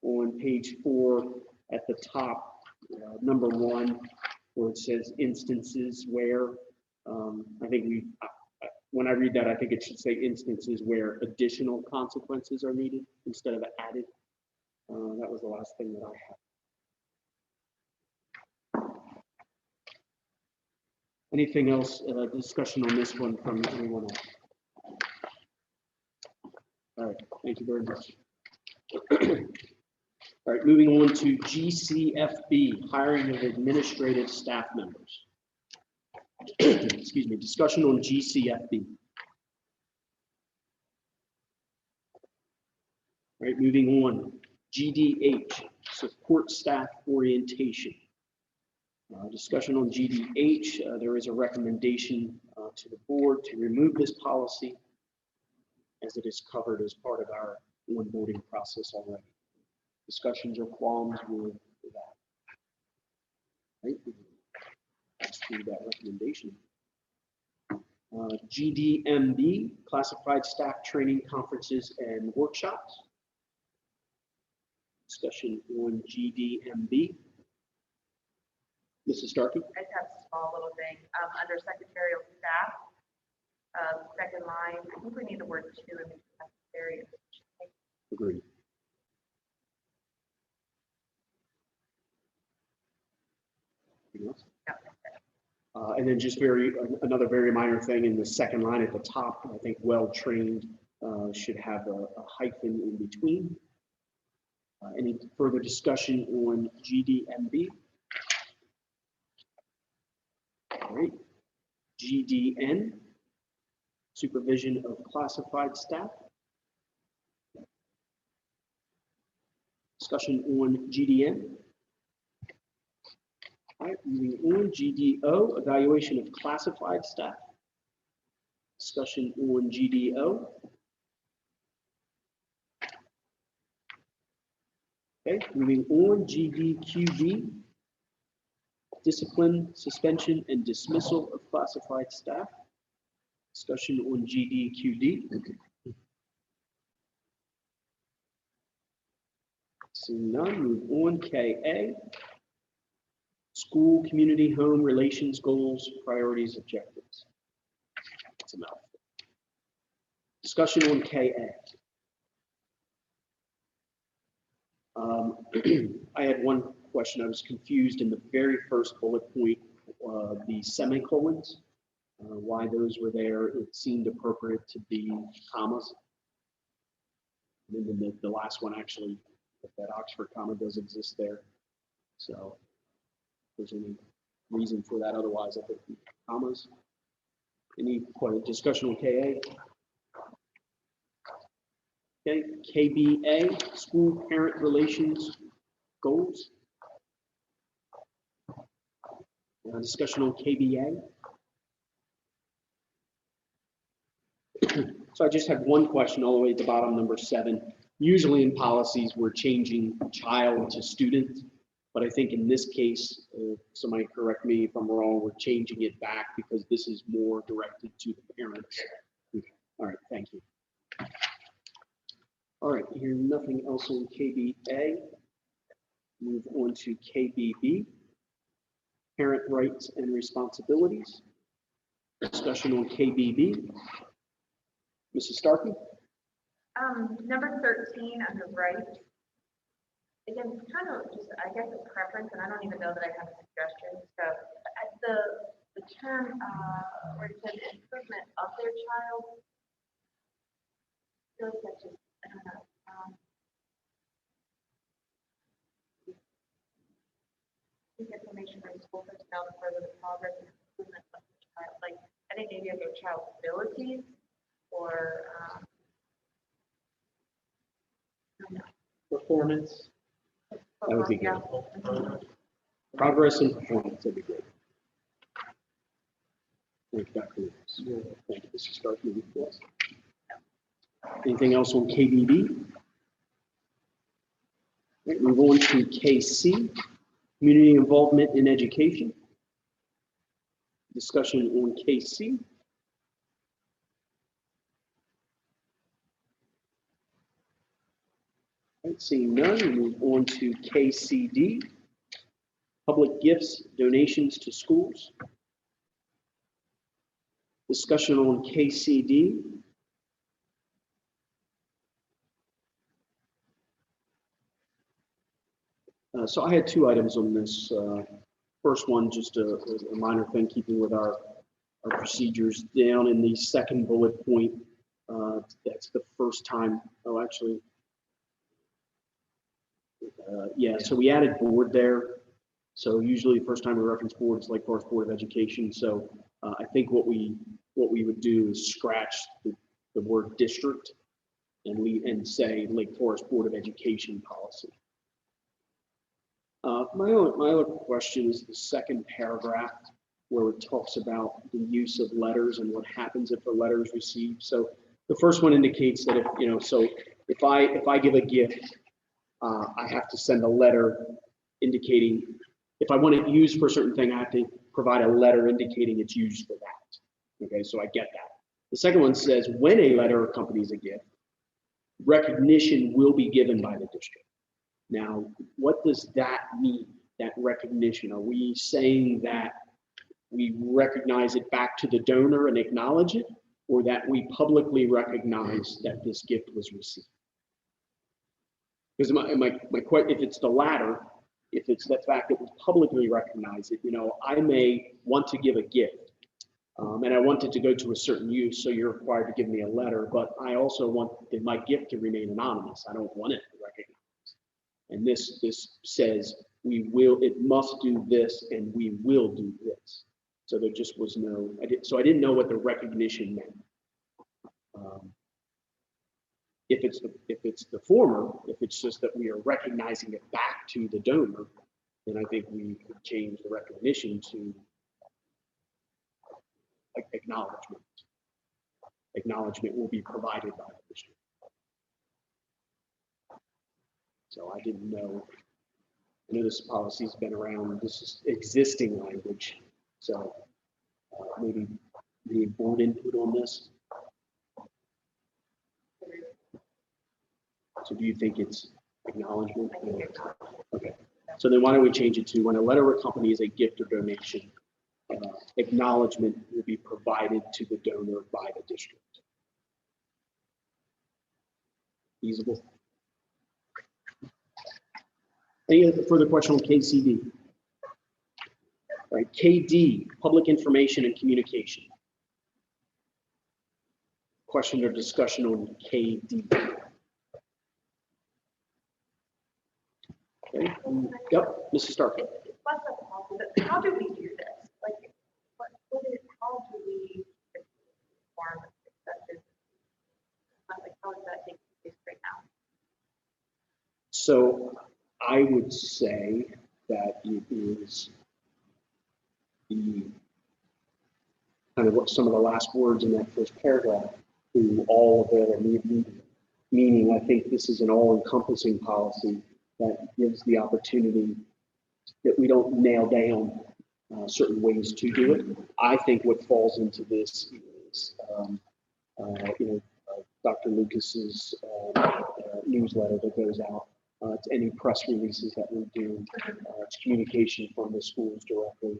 on page 4 at the top, number 1, where it says instances where, I think when I read that, I think it should say instances where additional consequences are needed instead of added. That was the last thing that I had. Anything else, discussion on this one from anyone else? All right, thank you very much. All right, moving on to GCFB, hiring of administrative staff members. Excuse me, discussion on GCFB. All right, moving on, GDH, support staff orientation. Discussion on GDH, there is a recommendation to the board to remove this policy as it is covered as part of our onboarding process already. Discussions or qualms with that? Right, let's do that recommendation. GDMB, classified staff training conferences and workshops. Discussion on GDMB. Mrs. Starkey? I just have a small little thing, under secretarial staff, second line, I think we need the word "to" in the secretarial. Agreed. Anything else? No. And then just another very minor thing in the second line at the top, I think well-trained should have a hyphen in between. Any further discussion on GDMB? All right. GDN, supervision of classified staff. Discussion on GDN. All right, moving on, GDO, evaluation of classified staff. Discussion on GDO. Okay, moving on, GDQB, discipline, suspension, and dismissal of classified staff. Discussion on GDQD. Seeing none, move on, KA. School, community, home, relations, goals, priorities, objectives. It's a mouthful. Discussion on KA. I had one question. I was confused in the very first bullet point, the semicolons, why those were there. It seemed appropriate to be commas. And then the last one actually, that Oxford comma does exist there. So if there's any reason for that, otherwise I think commas. Any discussion on KA? Okay, KBA, school parent relations goals. Discussion on KBA. So I just had one question all the way at the bottom, number 7. Usually in policies, we're changing child to student, but I think in this case, somebody correct me if I'm wrong, we're changing it back because this is more directed to the parents. Okay. All right, thank you. All right, hearing nothing else on KBA, move on to KBB, parent rights and responsibilities. Discussion on KBB. Mrs. Starkey? Number 13 under rights. Again, it's kind of just, I guess, a preference, and I don't even know that I have a suggestion. So at the term where it says improvement of their child, feels like just, I don't know. Information from school personnel to further the progress and improvement of the child. Like, I think maybe of their child's abilities or Performance. That would be good. Progress and performance, that'd be great. Thank you, Dr. Lucas. Thank you, Mrs. Stark. Anything else on KDB? Right, move on to KC, community involvement in education. Discussion on KC. Right, seeing none, we move on to KCD, public gifts, donations to schools. Discussion on KCD. So I had two items on this. First one, just a minor thing, keeping with our procedures. Down in the second bullet point, that's the first time, oh, actually, yeah, so we added board there. So usually the first time we reference board is Lake Forest Board of Education. So I think what we would do is scratch the word district and say Lake Forest Board of Education policy. My other question is the second paragraph where it talks about the use of letters and what happens if a letter is received. So the first one indicates that if I give a gift, I have to send a letter indicating if I want it used for a certain thing, I have to provide a letter indicating it's used for that. Okay, so I get that. The second one says when a letter accompanies a gift, recognition will be given by the district. Now, what does that mean, that recognition? Are we saying that we recognize it back to the donor and acknowledge it, or that we publicly recognize that this gift was received? Because if it's the latter, if it's the fact that we publicly recognize it, I may want to give a gift and I want it to go to a certain use, so you're required to give me a letter, but I also want my gift to remain anonymous. I don't want it to recognize. And this says it must do this and we will do this. So there just was no, I didn't know what the recognition meant. If it's the former, if it's just that we are recognizing it back to the donor, then I think we could change the recognition to acknowledgement. Acknowledgement will be provided by the district. So I didn't know. I know this policy's been around. This is existing language. So maybe the board input on this. So do you think it's acknowledgement? Okay. So then why don't we change it to when a letter accompanies a gift or donation, acknowledgement will be provided to the donor by the district. Feasible? Any further question on KCD? All right, KD, public information and communication. Question or discussion on KD? Okay. Yep, Mrs. Stark. How do we do this? Like, how do we form acceptance? Like, how does that take place right now? So I would say that it is the kind of what some of the last words in that first paragraph to all available meaning. I think this is an all-encompassing policy that gives the opportunity that we don't nail down certain ways to do it. I think what falls into this is, Dr. Lucas's newsletter that goes out. It's any press releases that we do. It's communication from the schools directly.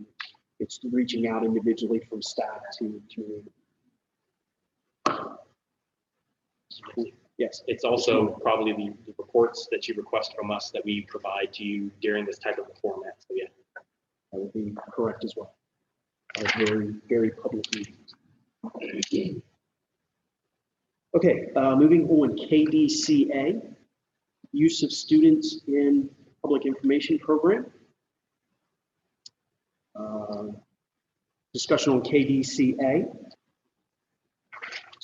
It's reaching out individually from staff to community. Yes. It's also probably the reports that you request from us that we provide to you during this type of a format. So yeah. That would be correct as well. Very, very public meetings. Okay, moving on, KDCA, use of students in public information program. Discussion on KDCA.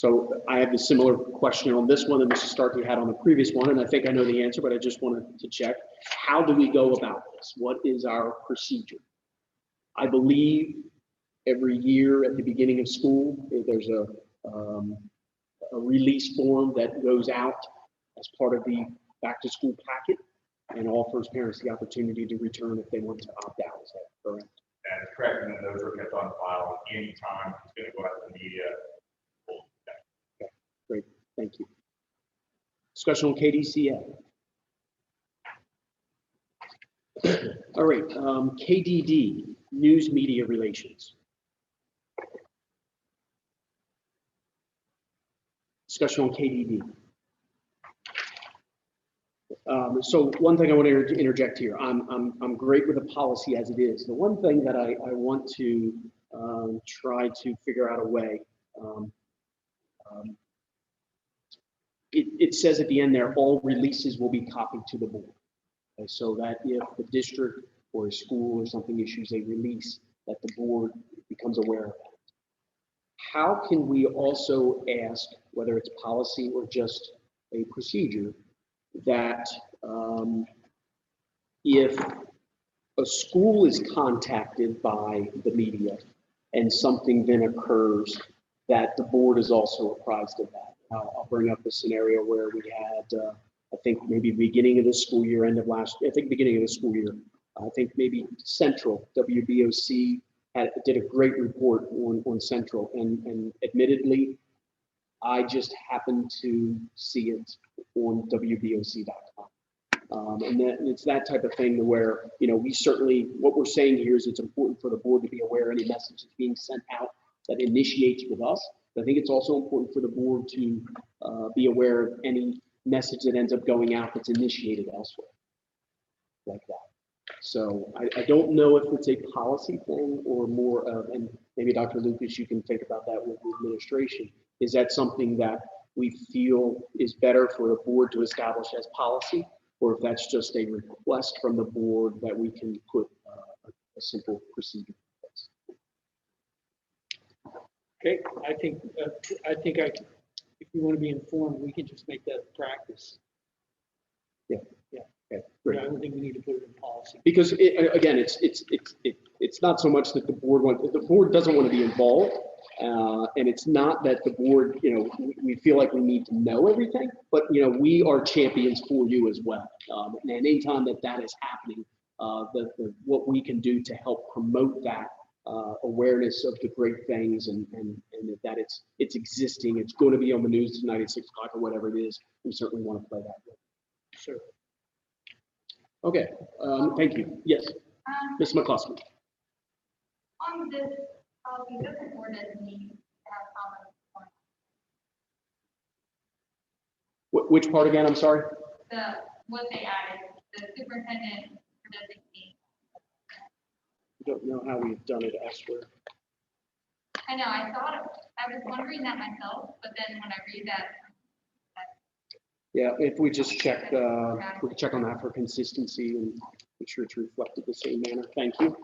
So I have a similar question on this one that Mrs. Starkey had on the previous one, and I think I know the answer, but I just wanted to check. How do we go about this? What is our procedure? I believe every year at the beginning of school, there's a release form that goes out as part of the back to school packet and offers parents the opportunity to return if they want to opt out. Is that correct? That is correct, and then those are kept on file anytime it's going to go out to the media. Okay, great, thank you. Discussion on KDCA. All right, KDD, News Media Relations. Discussion on KDD. So one thing I want to interject here, I'm great with the policy as it is. The one thing that I want to try to figure out a way, it says at the end there, all releases will be copied to the board. Okay, so that if the district or a school or something issues a release, that the board becomes aware of that. How can we also ask, whether it's policy or just a procedure, that if a school is contacted by the media and something then occurs, that the board is also apprised of that? I'll bring up the scenario where we had, I think maybe beginning of the school year, beginning of the school year, I think maybe Central, WBOC did a great report on Central, and admittedly, I just happened to see it on WBOC.com. And it's that type of thing where, we certainly, what we're saying here is it's important for the board to be aware of any message that's being sent out that initiates with us. But I think it's also important for the board to be aware of any message that ends up going out that's initiated elsewhere, like that. So I don't know if it's a policy thing or more of, and maybe Dr. Lucas, you can think about that with the administration. Is that something that we feel is better for the board to establish as policy, or if that's just a request from the board that we can put a simple procedure in place? Okay, I think if we want to be informed, we can just make that a practice. Yeah. Okay, great. I don't think we need to put it in policy. Because again, it's not so much that the board doesn't want to be involved, and it's not that the board, we feel like we need to know everything, but we are champions for you as well. And anytime that is happening, what we can do to help promote that awareness of the great things and that it's existing, it's going to be on the news tonight at 6 o'clock or whatever it is, we certainly want to play that role. Sure. Okay, thank you. Yes, Ms. McCluskey. On this policy, doesn't ordinance need to have comments on Which part again? I'm sorry. what they added, the superintendent or designee? I don't know how we've done it elsewhere. I know, I was wondering that myself, but then when I read that. Yeah, if we just check, we can check on that for consistency and make sure it's reflected the same manner. Thank you.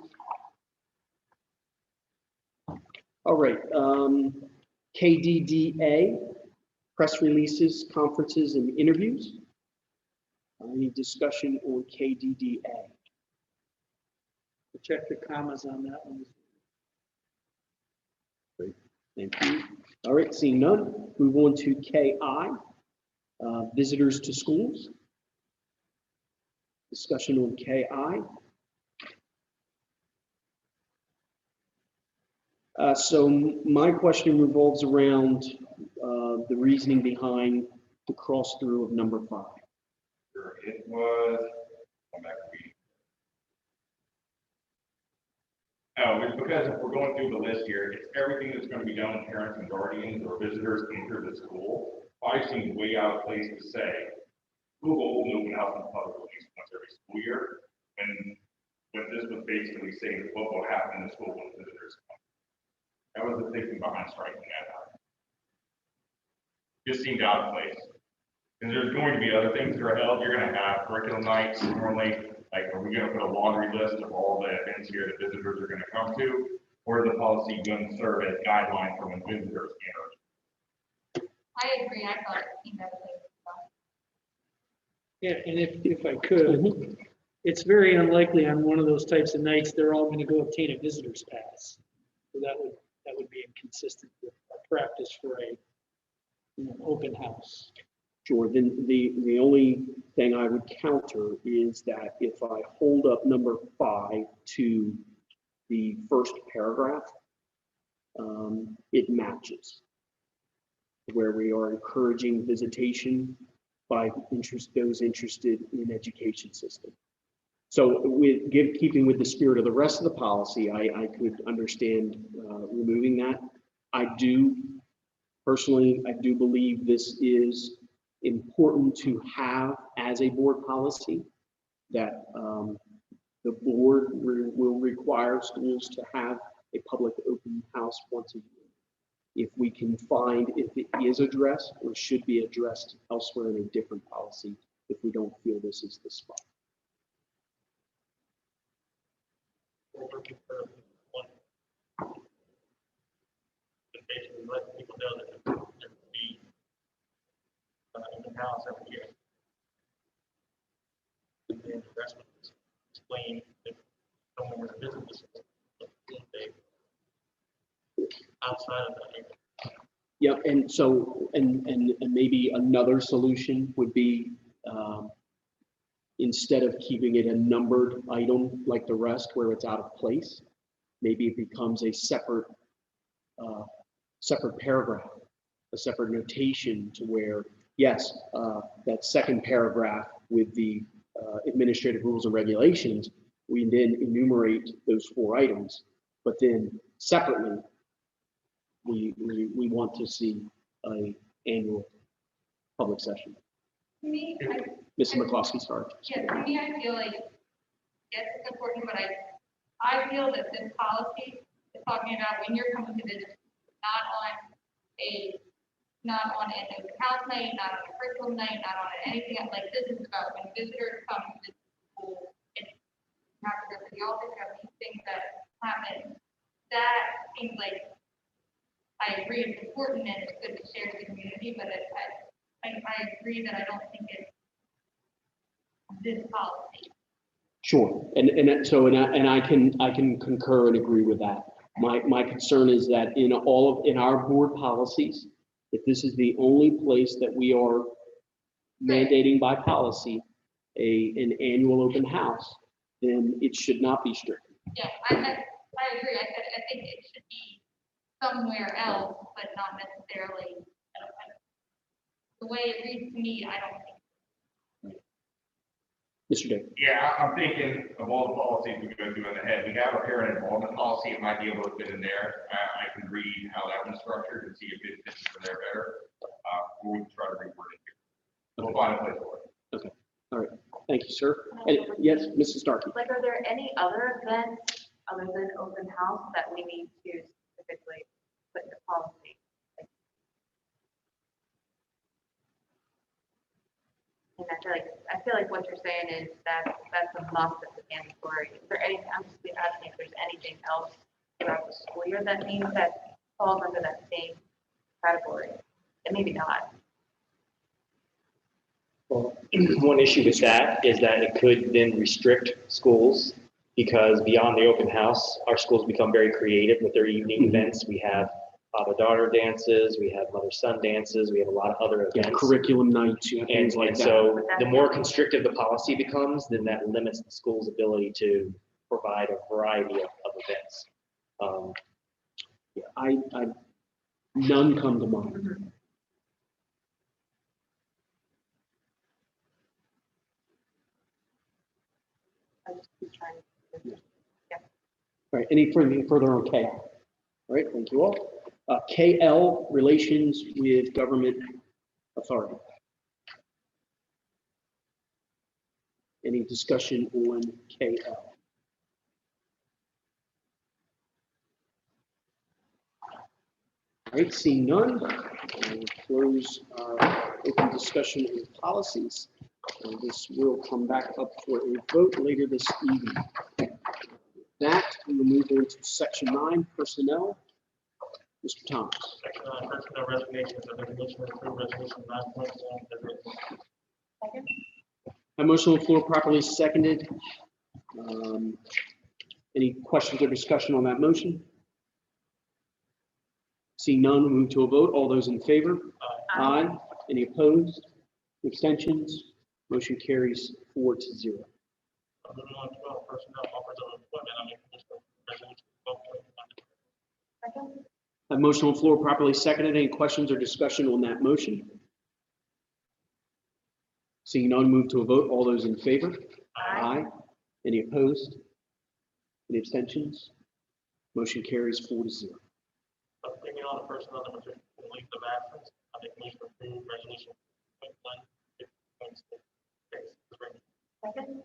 All right, KDDA, press releases, conferences, and interviews. Any discussion on KDDA? Check the commas on that one. Great, thank you. All right, seeing none, move on to KI. Visitors to schools. Discussion on KI. So my question revolves around the reasoning behind the cross through of number 5. Sure, it was, come back to me. Oh, it's because if we're going through the list here, it's everything that's going to be done with parents and guardians or visitors enter the school. I seem way out of place to say Google will open house and public release once every school year. And when this was basically saying what will happen in the school when visitors come. That was the thinking behind striking that out. Just seemed out of place. And there's going to be other things that are held. You're going to have curriculum nights normally. Like, are we going to put a laundry list of all the events here that visitors are going to come to? Or is the policy going to serve as guideline for when visitors enter? I agree, I thought it seemed that way. Yeah, and if I could, it's very unlikely on one of those types of nights, they're all gonna go obtain a visitor's pass. So that would be inconsistent with our practice for a, open house. Sure, then the only thing I would counter is that if I hold up number 5 to the first paragraph, it matches where we are encouraging visitation by those interested in education system. So keeping with the spirit of the rest of the policy, I could understand removing that. Personally, I do believe this is important to have as a board policy, that the board will require schools to have a public open house once a year. If we can find if it is addressed or should be addressed elsewhere in a different policy, if we don't feel this is the spot. Basically let people know that there will be open house every year. And then the rest of it is explain if someone were to visit this, outside of that. Yep, and so, and maybe another solution would be, instead of keeping it a numbered item like the rest where it's out of place, maybe it becomes a separate paragraph, a separate notation to where, yes, that second paragraph with the administrative rules and regulations, we then enumerate those 4 items, but then separately, we want to see an annual public session. To me, Mrs. McCloskey, sorry. yeah, to me, I feel like, yes, it's important, but I feel that this policy is talking about when you're coming to visit, not on an open house night, not on a curriculum night, not on anything else. Like, this is about when visitors come to the school and have to go to the office, have these things that happen. That seems like, I agree it's important and it's good to share with the community, but I agree that I don't think it's this policy. Sure, and I can concur and agree with that. My concern is that in our board policies, if this is the only place that we are mandating by policy an annual open house, then it should not be strict. Yeah, I agree. I think it should be somewhere else, but not necessarily. The way it reads to me, I don't think. Mr. Day. Yeah, I'm thinking of all the policies we go through in the head. We have a parent involvement policy. It might be able to fit in there. I can read how that one's structured and see if it fits in there better. Or we can try to reword it here. We'll find a place for it. Okay. All right. Thank you, sir. And yes, Mrs. Starkey. Like, are there any other events other than open house that we need to specifically put in the policy? And I feel like what you're saying is that that's a must, that's a mandatory. Is there anything, I'm just asking if there's anything else throughout the school year that means that falls under that same category, and maybe not. Well, one issue with that is that it could then restrict schools, because beyond the open house, our schools become very creative with their evening events. We have father-daughter dances, we have mother-son dances, we have a lot of other events. Curriculum nights, things like and that. so the more constrictive the policy becomes, then that limits the school's ability to provide a variety of events. None come to mind. All right, any further on KL? All right, thank you all. KL, relations with government authority. Any discussion on KL? All right, seeing none, we'll close our open discussion on policies. This will come back up for a vote later this evening. That we will move into section 9, personnel. Mr. Thomas. Thank personnel resignations. I make a motion to approve resolution 9.1 as written. Second. A motion on the floor properly seconded. Any questions or discussion on that motion? Seeing none, we'll move to a vote. All those in favor? Aye. Any opposed? Abstentions? Motion carries 4-0. Moving on to 12, personnel offers of employment. I make a motion to approve resolution 12.1. Second. A motion on the floor properly seconded. Any questions or discussion on that motion? Seeing none, move to a vote. All those in favor? Aye. Any opposed? Any abstentions? Motion carries 4-0. Bringing on a personnel number 2, leave of absence. I make a motion to approve resolution 6.1. Second.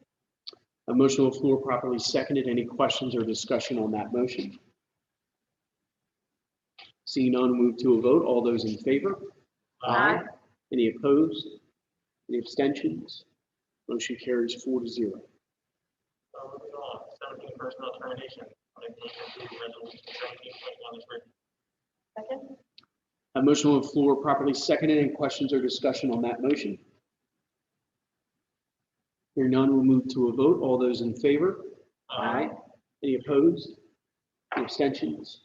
A motion on the floor properly seconded. Any questions or discussion on that motion? Seeing none, move to a vote. All those in favor? Aye. Any opposed? Any abstentions? Motion carries 4-0. Moving on, 17, personnel termination. I make a motion to approve resolution 17.1 as written. Second. A motion on the floor properly seconded. Any questions or discussion on that motion? Hearing none, we'll move to a vote. All those in favor? Aye. Any opposed? Any abstentions?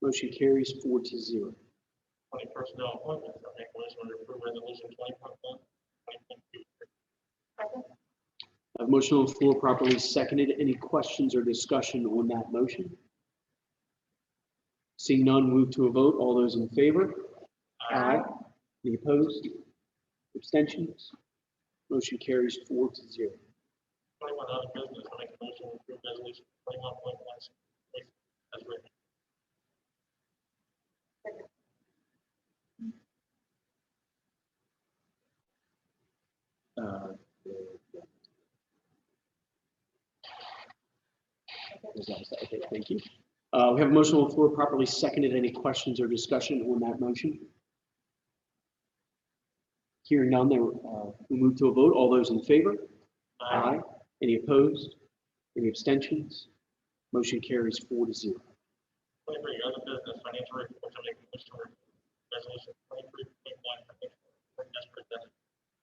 Motion carries 4-0. 20, personnel appointments. I make a motion to approve resolution 20.1, 20.2. Second. A motion on the floor properly seconded. Any questions or discussion on that motion? Seeing none, move to a vote. All those in favor? Aye. Any opposed? Abstentions? Motion carries 4-0. 21, other business. I make a motion to approve resolution 21.1 as written. Okay, thank you. We have a motion on the floor properly seconded. Any questions or discussion on that motion? Hearing none, we move to a vote. All those in favor? Aye. Any opposed? Any abstentions? Motion carries 4-0. 23, other business, financial reports. I make a motion to approve resolution 23.1 as presented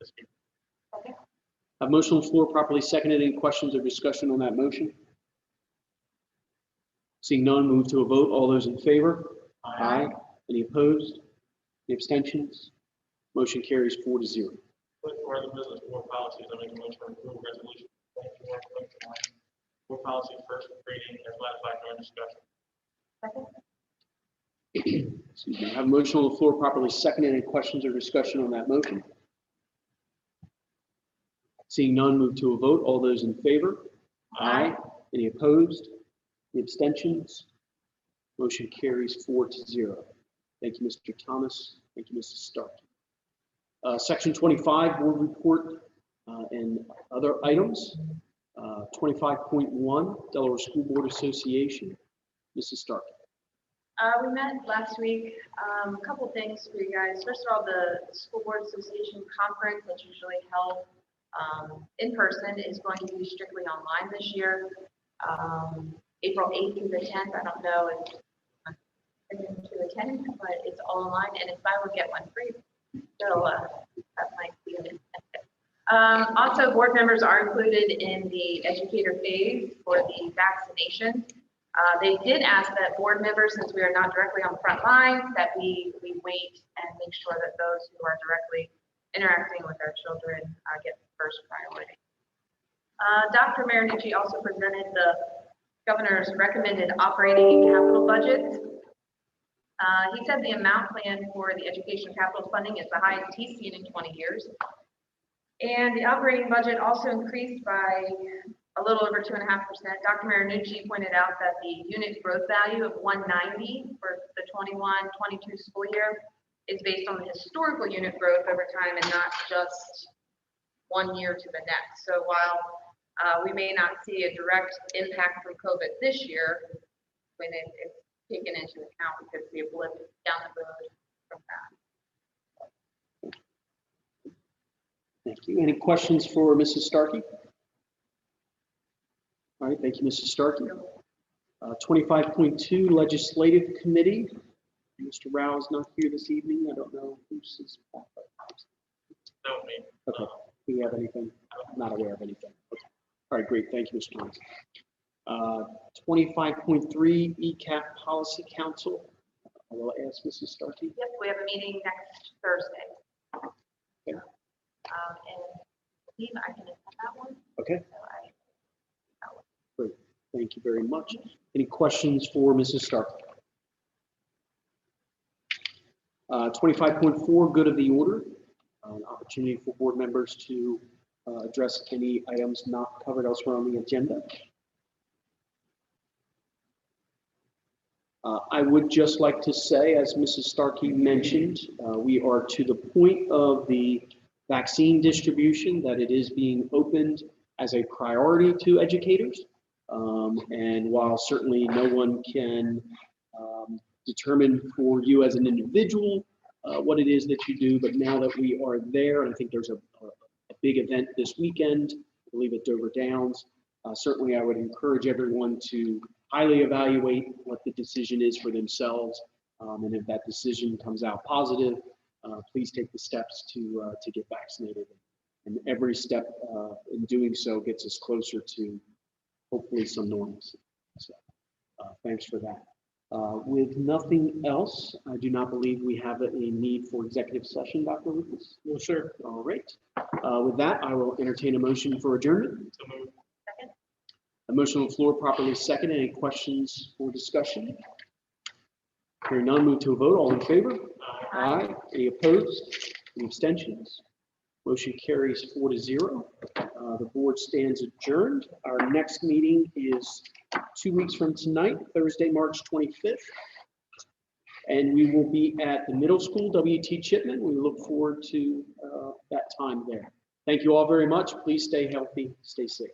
this evening. Second. A motion on the floor properly seconded. Any questions or discussion on that motion? Seeing none, move to a vote. All those in favor? Aye. Any opposed? Any abstentions? Motion carries 4-0. 24, other business, board policies. I make a motion to approve resolution 24.1. Board policies first reading as ratified during discussion. Second. Excuse me. I have a motion on the floor properly seconded. Any questions or discussion on that motion? Seeing none, move to a vote. All those in favor? Aye. Any opposed? Any abstentions? Motion carries 4-0. Thank you, Mr. Thomas. Thank you, Mrs. Stark. Section 25, board report and other items. 25.1, Delaware School Board Association. Mrs. Stark. We met last week. A couple things for you guys. First of all, the School Board Association conference that's usually held in person is going to be strictly online this year. April 8th through the 10th. I don't know if I'm going to attend, but it's all online, and if I would get one free. So that might be an incentive. Also, board members are included in the educator phase for the vaccination. They did ask that board members, since we are not directly on the front lines, that we wait and make sure that those who are directly interacting with our children get first priority. Dr. Marinucci also presented the governor's recommended operating and capital budgets. He said the amount planned for the education capital funding is the highest he's seen in 20 years. And the operating budget also increased by a little over 2.5%. Dr. Marinucci pointed out that the unit growth value of 190 for the 21-22 school year is based on the historical unit growth over time and not just 1 year to the next. So while we may not see a direct impact from COVID this year, when it's taken into account, we could see a blip down the road from that. Thank you. Any questions for Mrs. Starkey? All right, thank you, Mrs. Starkey. 25.2 Legislative Committee. Mr. Rao is not here this evening. I don't know who's his backup. That would be. Okay, do we have anything? I'm not aware of anything. Okay. All right, great, thank you, Mr. Johnson. 25.3 ECAP Policy Council. I will ask Mrs. Starkey. Yep, we have a meeting next Thursday. Okay. And Steve, I can attend that one. Okay, So great, thank you very much. Any questions for Mrs. Starkey? 25.4, good of the order. An opportunity for board members to address any items not covered elsewhere on the agenda. I would just like to say, as Mrs. Starkey mentioned, we are to the point of the vaccine distribution that it is being opened as a priority to educators. And while certainly no one can determine for you as an individual what it is that you do, but now that we are there, and I think there's a big event this weekend, I believe at Dover Downs, certainly I would encourage everyone to highly evaluate what the decision is for themselves. And if that decision comes out positive, please take the steps to get vaccinated. And every step in doing so gets us closer to hopefully some normalcy. So thanks for that. With nothing else, I do not believe we have a need for executive session, Dr. Lucas. No, sir. All right. With that, I will entertain a motion for adjournment. So moved. Second. A motion on the floor properly second. Any questions or discussion? Hearing none, move to a vote. All in favor? Aye. Any opposed? Any abstentions? Motion carries 4-0. The board stands adjourned. Our next meeting is 2 weeks from tonight, Thursday, March 25th. And we will be at the middle school, W.T. Chipman. We look forward to that time there. Thank you all very much. Please stay healthy, stay safe.